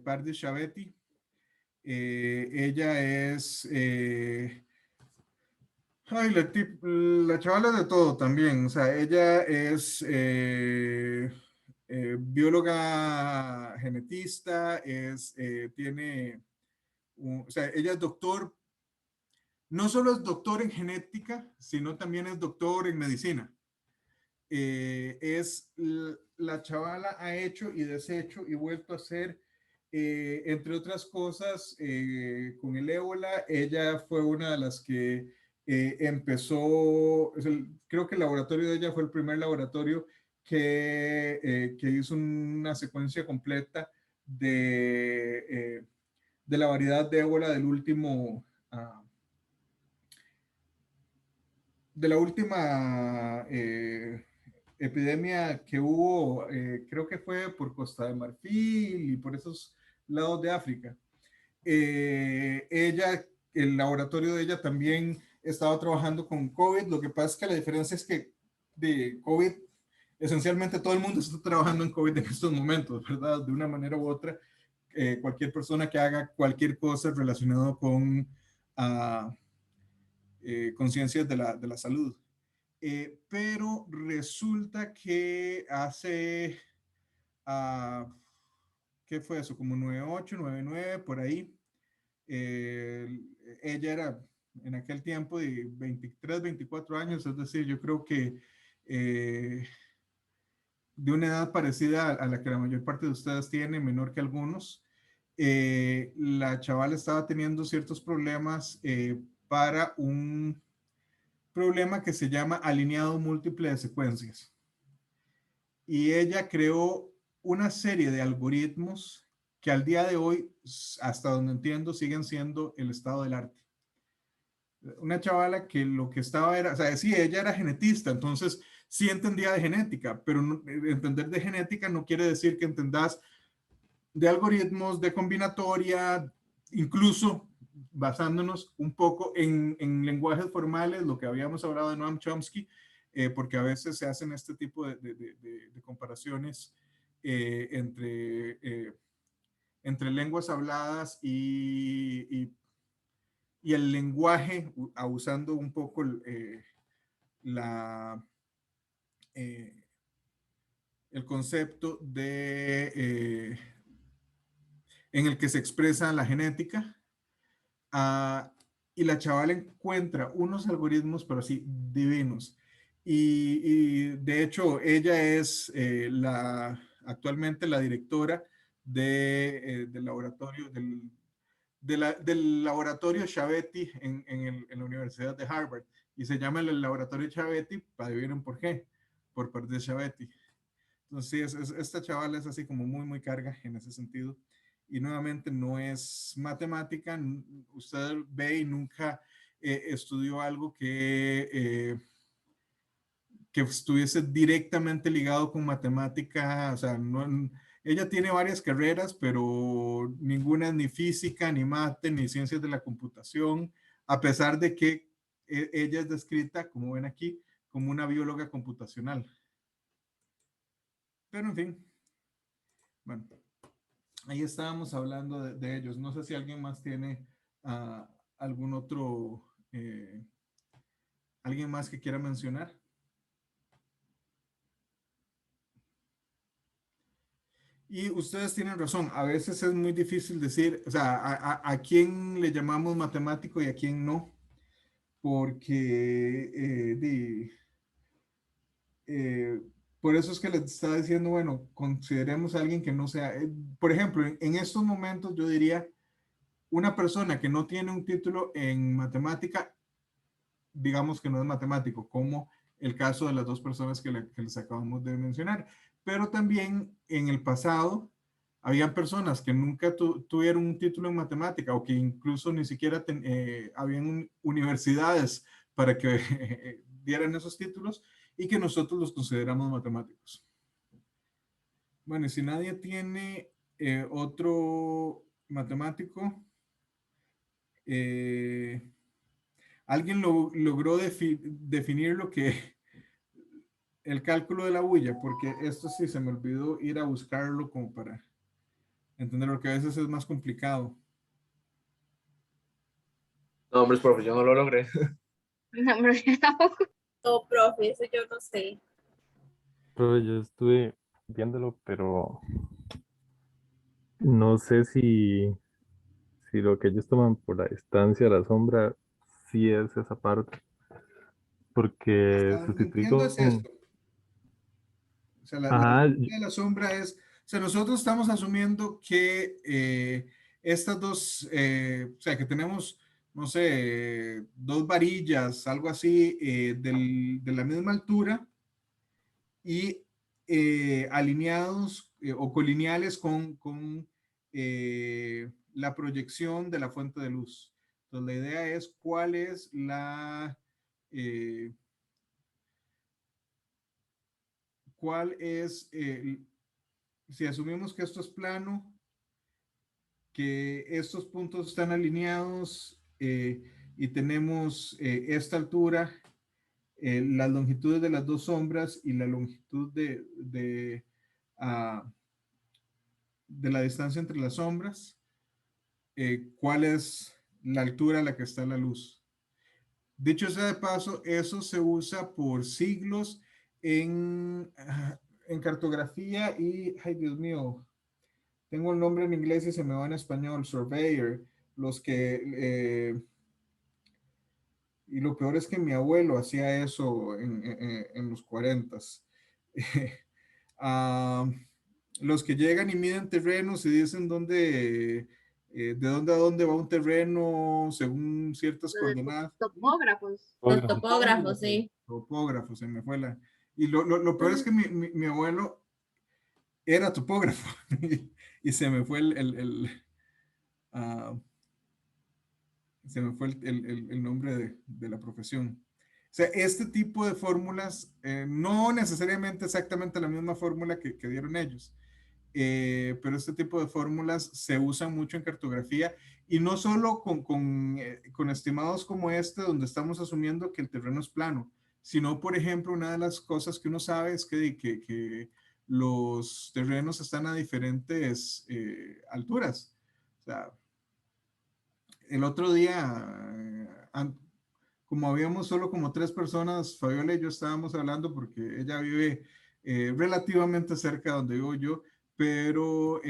Pardis Shavetti. Ella es Ay, la chavala de todo también. O sea, ella es bióloga genetista, tiene, o sea, ella es doctor, no solo es doctor en genética, sino también es doctor en medicina. La chavala ha hecho y deshecho y vuelto a hacer, entre otras cosas, con el ébola. Ella fue una de las que creo que el laboratorio de ella fue el primer laboratorio que hizo una secuencia completa de la variedad de ébola de la última epidemia que hubo. Creo que fue por Costa de Marfil y por esos lados de África. El laboratorio de ella también estaba trabajando con COVID. Lo que pasa es que la diferencia es que de COVID, esencialmente todo el mundo está trabajando en COVID en estos momentos, ¿verdad? De una manera u otra, cualquier persona que haga cualquier cosa relacionada con conciencias de la salud. Pero resulta que hace, ¿qué fue eso? Como 98, 99, por ahí. Eh, Ella era en aquel tiempo de 23, 24 años, es decir, yo creo que de una edad parecida a la que la mayor parte de ustedes tiene, menor que algunos. La chavala estaba teniendo ciertos problemas para un problema que se llama alineado múltiple de secuencias. Y ella creó una serie de algoritmos que al día de hoy, hasta donde entiendo, siguen siendo el estado del arte. Una chavala que lo que estaba era, o sea, sí, ella era genetista, entonces sí entendía de genética, pero entender de genética no quiere decir que entendas de algoritmos, de combinatoria, incluso basándonos un poco en lenguajes formales, lo que habíamos hablado de Noam Chomsky, porque a veces se hacen este tipo de comparaciones entre lenguas habladas y el lenguaje, usando un poco la, eh, el concepto en el que se expresa la genética. Y la chavala encuentra unos algoritmos, pero sí, divinos. Y de hecho, ella es actualmente la directora del laboratorio, del laboratorio Chavetti en la Universidad de Harvard. Y se llama el laboratorio Chavetti, para adivinen por qué, por parte de Chavetti. Entonces, sí, esta chavala es así como muy, muy carga en ese sentido. Y nuevamente no es matemática. Usted ve y nunca estudió algo que estuviese directamente ligado con matemática. O sea, ella tiene varias carreras, pero ninguna ni física, ni mate, ni ciencias de la computación, a pesar de que ella es descrita, como ven aquí, como una bióloga computacional. Pero en fin, bueno, ahí estábamos hablando de ellos. No sé si alguien más tiene algún otro, alguien más que quiera mencionar. Y ustedes tienen razón, a veces es muy difícil decir, o sea, a quién le llamamos matemático y a quién no, porque eh, por eso es que les estaba diciendo, bueno, consideremos a alguien que no sea, por ejemplo, en estos momentos yo diría, una persona que no tiene un título en matemática, digamos que no es matemático, como el caso de las dos personas que les acabamos de mencionar. Pero también en el pasado habían personas que nunca tuvieron un título en matemática o que incluso ni siquiera habían universidades para que dieran esos títulos y que nosotros los consideramos matemáticos. Bueno, y si nadie tiene otro matemático, alguien logró definir lo que el cálculo de la huella, porque esto sí se me olvidó ir a buscarlo como para entender, lo que a veces es más complicado. No, hombre, profe, yo no lo logré. No, pero yo tampoco. No, profe, eso yo no sé. Pero yo estuve viéndolo, pero no sé si lo que ellos toman por la distancia a la sombra sí es esa parte, porque Hasta donde entiendo sustituir es esto. O sea, la ajá, teoría de la sombra es, o sea, nosotros estamos asumiendo que estas dos, o sea, que tenemos, no sé, dos varillas, algo así, de la misma altura y alineados o colineales con la proyección de la fuente de luz. Entonces, la idea es cuál es cuál es, si asumimos que esto es plano, que estos puntos están alineados y tenemos esta altura, las longitudes de las dos sombras y la longitud uh, de la distancia entre las sombras, cuál es la altura a la que está la luz. Dicho sea de paso, eso se usa por siglos en cartografía y, ay Dios mío, tengo el nombre en inglés y se me va en español, surveyor, los que, y lo peor es que mi abuelo hacía eso en los 40s. Los que llegan y miden terrenos y dicen de dónde a dónde va un terreno según ciertas coordenadas. Topógrafos. Los topógrafo. topógrafos, sí. Topógrafo, se me fue la... Y lo peor es que mi abuelo era topógrafo y se me fue uh, se me fue el nombre de la profesión. O sea, este tipo de fórmulas, no necesariamente exactamente la misma fórmula que dieron ellos, pero este tipo de fórmulas se usan mucho en cartografía y no solo con estimados como este, donde estamos asumiendo que el terreno es plano, sino, por ejemplo, una de las cosas que uno sabe es que los terrenos están a diferentes alturas. O sea, el otro día, como habíamos solo como 3 personas, Fabiola y yo estábamos hablando porque ella vive relativamente cerca de donde vivo yo, pero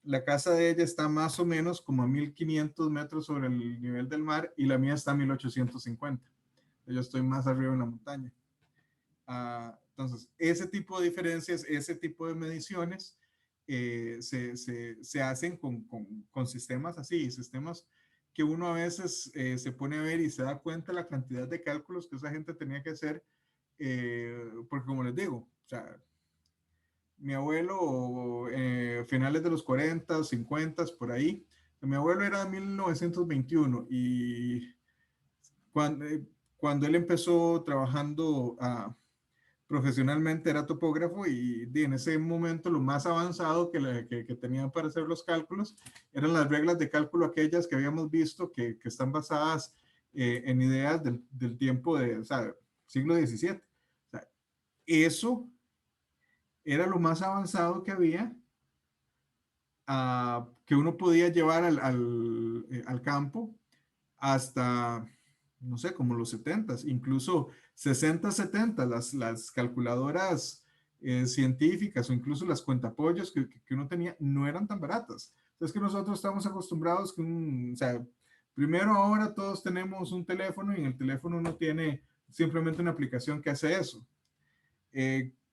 la casa de ella está más o menos como a 1500 metros sobre el nivel del mar y la mía está a 1850. Yo estoy más arriba en la montaña. Entonces, ese tipo de diferencias, ese tipo de mediciones se hacen con sistemas así, sistemas que uno a veces se pone a ver y se da cuenta la cantidad de cálculos que esa gente tenía que hacer, porque como les digo, o sea, mi abuelo, finales de los 40, 50, por ahí, mi abuelo era de 1921 y cuando, cuando él empezó trabajando profesionalmente era topógrafo y en ese momento lo más avanzado que tenían para hacer los cálculos eran las reglas de cálculo aquellas que habíamos visto que están basadas en ideas del tiempo o sea, siglo XVII. O sea, eso era lo más avanzado que había, que uno podía llevar al campo hasta, no sé, como los 70s, incluso 60, 70, las calculadoras científicas o incluso las cuentapollos que uno tenía no eran tan baratas. Entonces que nosotros estamos acostumbrados que o sea, primero ahora todos tenemos un teléfono y en el teléfono uno tiene simplemente una aplicación que hace eso.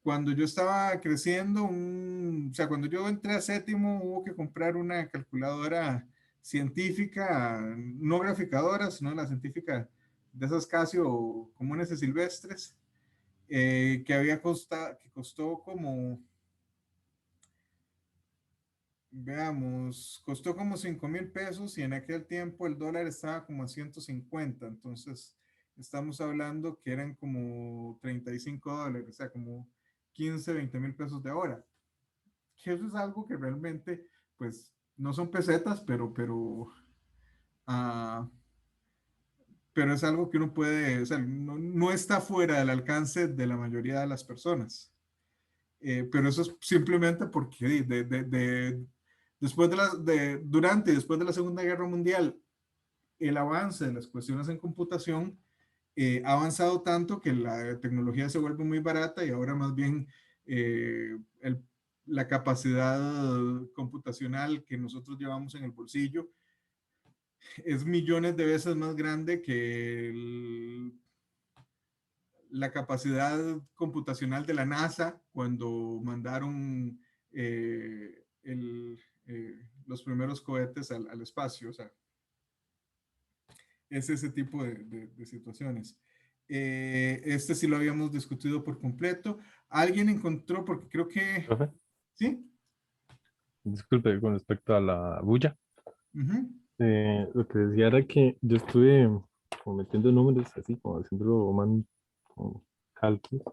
Cuando yo estaba creciendo, o sea, cuando yo entré a séptimo, hubo que comprar una calculadora científica, no graficadora, sino la científica de esas Casio comunes y silvestres, que costó como, veamos, costó como 5,000 pesos y en aquel tiempo el dólar estaba como a 150, entonces estamos hablando que eran como $35, o sea, como 15, 20 mil pesos de ahora. Que eso es algo que realmente, pues, no son pesetas, uh, pero es algo que uno puede, o sea, no está fuera del alcance de la mayoría de las personas. Pero eso es simplemente porque después durante y después de la Segunda Guerra Mundial, el avance de las cuestiones en computación ha avanzado tanto que la tecnología se vuelve muy barata y ahora más bien la capacidad computacional que nosotros llevamos en el bolsillo es millones de veces más grande que la capacidad computacional de la NASA cuando mandaron los primeros cohetes al espacio. O sea, es ese tipo de situaciones. Este sí lo habíamos discutido por completo. Alguien encontró, porque creo que... Profe, ¿Sí? disculpe, con respecto a la bulla, Ujú. lo que decía era que yo estuve como metiendo números así, como haciendo como cálculos,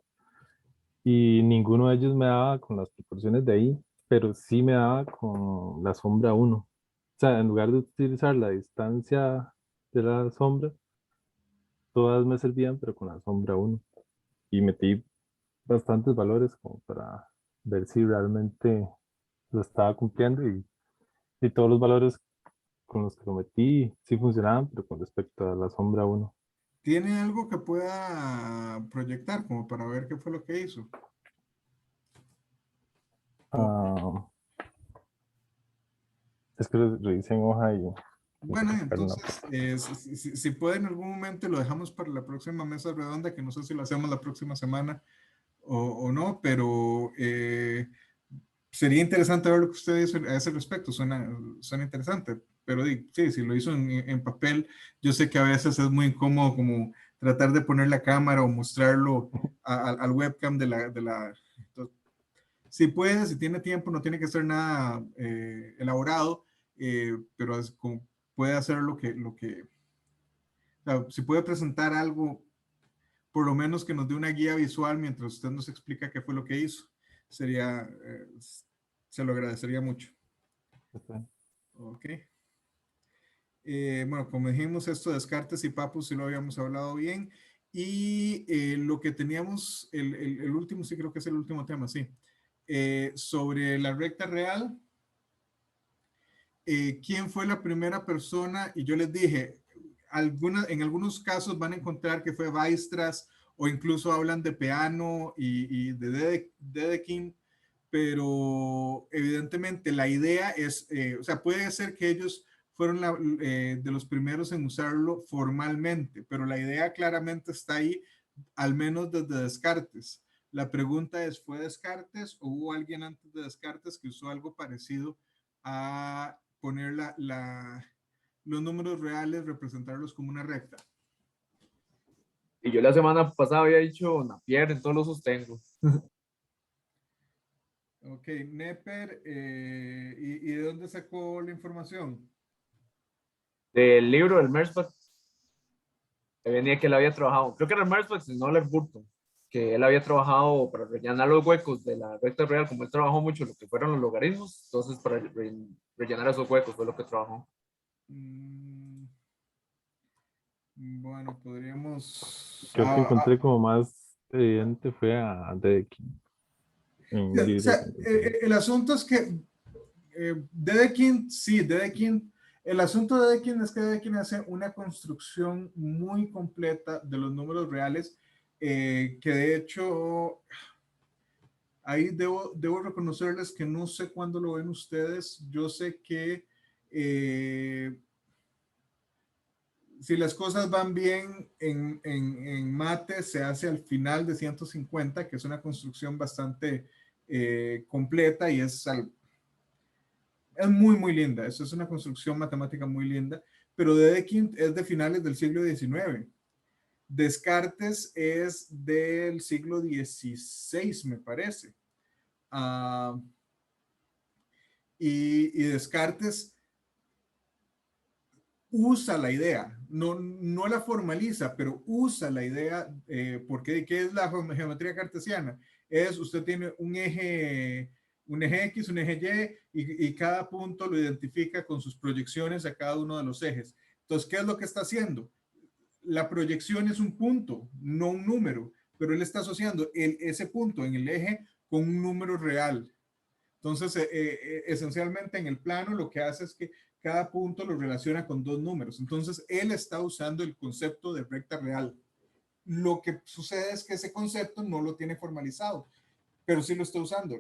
y ninguno de ellos me daba con las proporciones de ahí, pero sí me daba con la sombra uno. O sea, en lugar de utilizar la distancia de la sombra, todas me servían, pero con la sombra uno. Y metí bastantes valores como para ver si realmente lo estaba cumpliendo y todos los valores con los que lo metí sí funcionaban, pero con respecto a la sombra uno. ¿Tiene algo que pueda proyectar como para ver qué fue lo que hizo? O, Ah, es que lo revisé en hoja y tengo que bueno, sacar una entonces, foto. si puede en algún momento lo dejamos para la próxima mesa redonda, que no sé si lo hacemos la próxima semana o no, pero sería interesante ver lo que usted dice a ese respecto, suena interesante, pero sí, si lo hizo en papel, yo sé que a veces es muy incómodo como tratar de poner la cámara o mostrarlo al webcam entonces, si puede, si tiene tiempo, no tiene que ser nada elaborado, pero puede hacer o sea, si puede presentar algo, por lo menos que nos dé una guía visual mientras usted nos explica qué fue lo que hizo, sería, se lo agradecería mucho. Ok. Bueno, como dijimos, esto de Descartes y Papus sí lo habíamos hablado bien. Y lo que teníamos, el último, sí creo que es el último tema, sí. Sobre la recta real, quién fue la primera persona, y yo les dije, en algunos casos van a encontrar que fue Weierstrass, o incluso hablan de Peano y de Dedekind, pero evidentemente la idea es, o sea, puede ser que ellos fueron de los primeros en usarlo formalmente, pero la idea claramente está ahí, al menos desde Descartes. La pregunta es, ¿fue Descartes o hubo alguien antes de Descartes que usó algo parecido a poner los números reales, representarlos como una recta? Y yo la semana pasada había dicho Napier, en todos los sostengo. Ok, Neper, ¿y de dónde sacó la información? Del libro del Merzbach, que venía que él había trabajado, creo que era el Merzbach, si no el Burton, que él había trabajado para rellenar los huecos de la recta real, como él trabajó mucho lo que fueron los logaritmos, entonces para rellenar esos huecos fue lo que trabajó. Mm, bueno, podríamos... Creo que encontré como más evidente fue a Dedekind en un o libro sea, que encontré. el asunto es que Dedekind, sí, Dedekind, el asunto de Dedekind es que Dedekind hace una construcción muy completa de los números reales, que de hecho, ahí debo reconocerles que no sé cuándo lo ven ustedes. Yo sé que si las cosas van bien en mate, se hace al final de 150, que es una construcción bastante completa y es muy, muy linda. Eso es una construcción matemática muy linda, pero Dedekind es de finales del siglo XIX. Descartes es del siglo XVI, me parece. Uh, y Descartes usa la idea, no la formaliza, pero usa la idea, porque ¿qué es la geometría cartesiana? Usted tiene un eje X, un eje Y, y cada punto lo identifica con sus proyecciones a cada uno de los ejes. Entonces, ¿qué es lo que está haciendo? La proyección es un punto, no un número, pero él está asociando ese punto en el eje con un número real. Entonces, esencialmente en el plano lo que hace es que cada punto lo relaciona con dos números. Entonces, él está usando el concepto de recta real. Lo que sucede es que ese concepto no lo tiene formalizado, pero sí lo está usando.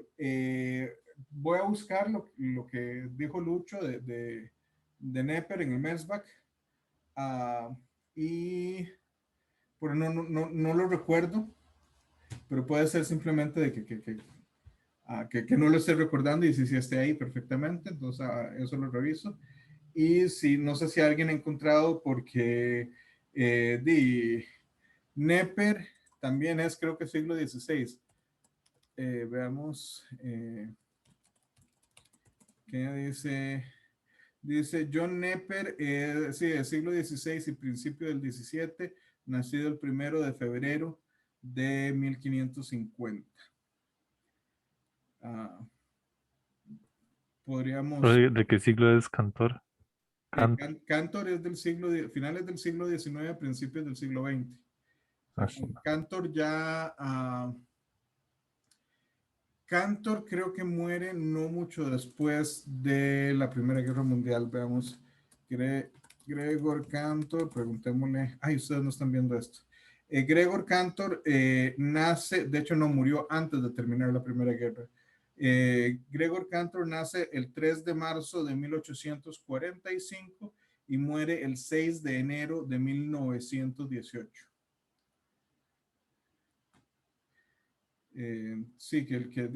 Voy a buscar lo que dijo Lucho de Nepper en el Mersbach, y pero no lo recuerdo, pero puede ser simplemente de que no lo esté recordando, y si esté ahí perfectamente, entonces eso lo reviso. Y si no sé si alguien ha encontrado, porque Nepper también es, creo que siglo XVI. Veamos, ¿qué dice? Dice John Nepper, sí, del siglo XVI y principio del XVII, nacido el 1 de febrero de 1550. Podríamos... ¿De qué siglo es Cantor? Cantor es del finales del siglo XIX, principios del siglo XX. Ah, sí. Cantor ya... Cantor creo que muere no mucho después de la Primera Guerra Mundial. Veamos. Gregor Cantor, preguntémosle. Ay, ustedes no están viendo esto. Gregor Cantor nace, de hecho no murió antes de terminar la Primera Guerra. Gregor Cantor nace el 3 de marzo de 1845 y muere el 6 de enero de 1918. Sí,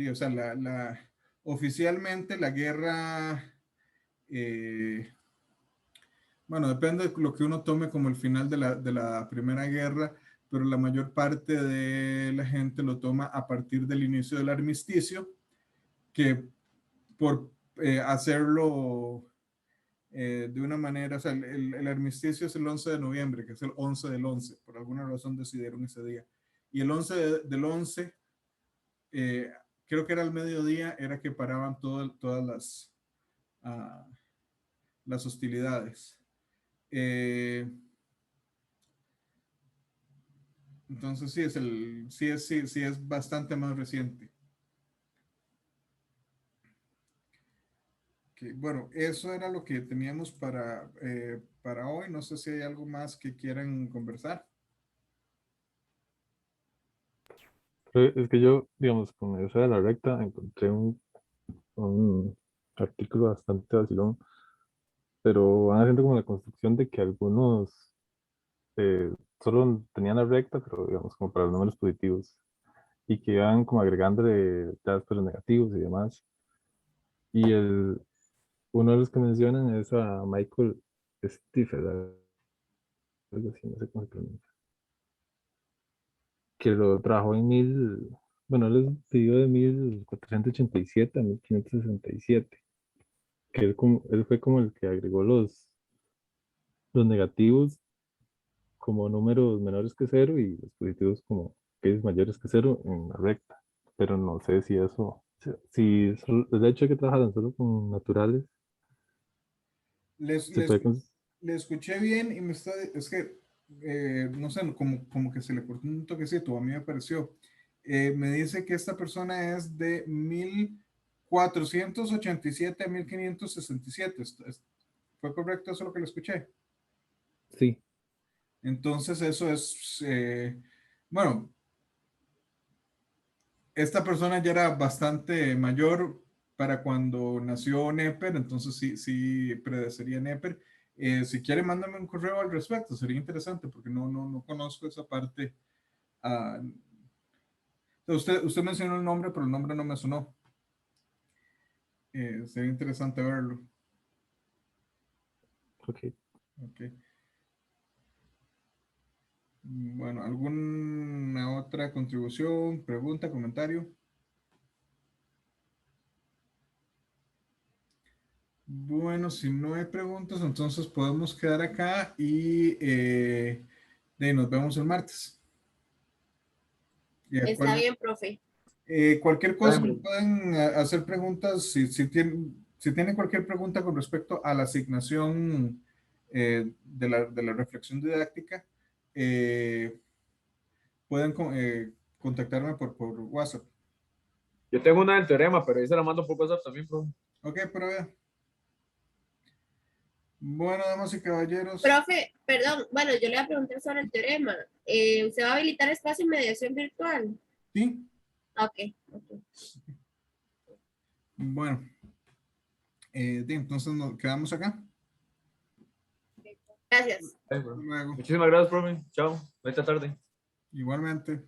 o sea, oficialmente la guerra, bueno, depende de lo que uno tome como el final de la Primera Guerra, pero la mayor parte de la gente lo toma a partir del inicio del armisticio, que por hacerlo de una manera, o sea, el armisticio es el 11 de noviembre, que es el 11 del 11, por alguna razón decidieron ese día. Y el 11 del 11, creo que era al mediodía, era que paraban todas las hostilidades. Entonces sí es bastante más reciente. Okay, bueno, eso era lo que teníamos para hoy. No sé si hay algo más que quieran conversar. Es que yo, digamos, con eso de la recta, encontré un artículo bastante vacilón, pero van haciendo como la construcción de que algunos solo tenían la recta, pero digamos, como para los números positivos, y que iban como agregándole pero negativos y demás. Y uno de los que mencionan es a Michael Stifel, algo así, no sé cómo se pronuncia, que lo trabajó bueno, él pidió de 1487 a 1567, que él fue como el que agregó los negativos como números menores que cero y los positivos como que mayores que cero en la recta. Pero no sé si eso, el hecho de que trabajaran solo con naturales, se puede Le escuché bien y es que, no sé, como que se le cortó un toquecito, a mí me pareció. Me dice que esta persona es de 1487 a 1567. ¿Fue correcto eso lo que le escuché? Sí, Entonces eso es, bueno, esta persona ya era bastante mayor para cuando nació Nepper, entonces sí predecería Nepper. Si quiere, mándame un correo al respecto, sería interesante porque no conozco esa parte. Ah, usted mencionó el nombre, pero el nombre no me sonó. Sería interesante verlo. ok. Okay. Bueno, ¿alguna otra contribución, pregunta, comentario? Bueno, si no hay preguntas, entonces podemos quedar acá y nos vemos el martes. Está bien, profe. Cualquier cosa me Bueno, pueden hacer preguntas. Si tienen cualquier pregunta con respecto a la asignación de la reflexión didáctica, pueden contactarme por WhatsApp. yo tengo una del teorema, pero ahí se la mando por WhatsApp también, bro. Ok, pero Bueno, damas y caballeros. Profe, perdón, bueno, yo le voy a preguntar sobre el teorema. ¿Usted va a habilitar espacio en mediación virtual? Sí, Ok, ok. bueno. Entonces nos quedamos acá. Gracias. Hasta luego. Muchísimas gracias, profe. Chao. Buena tarde. Igualmente.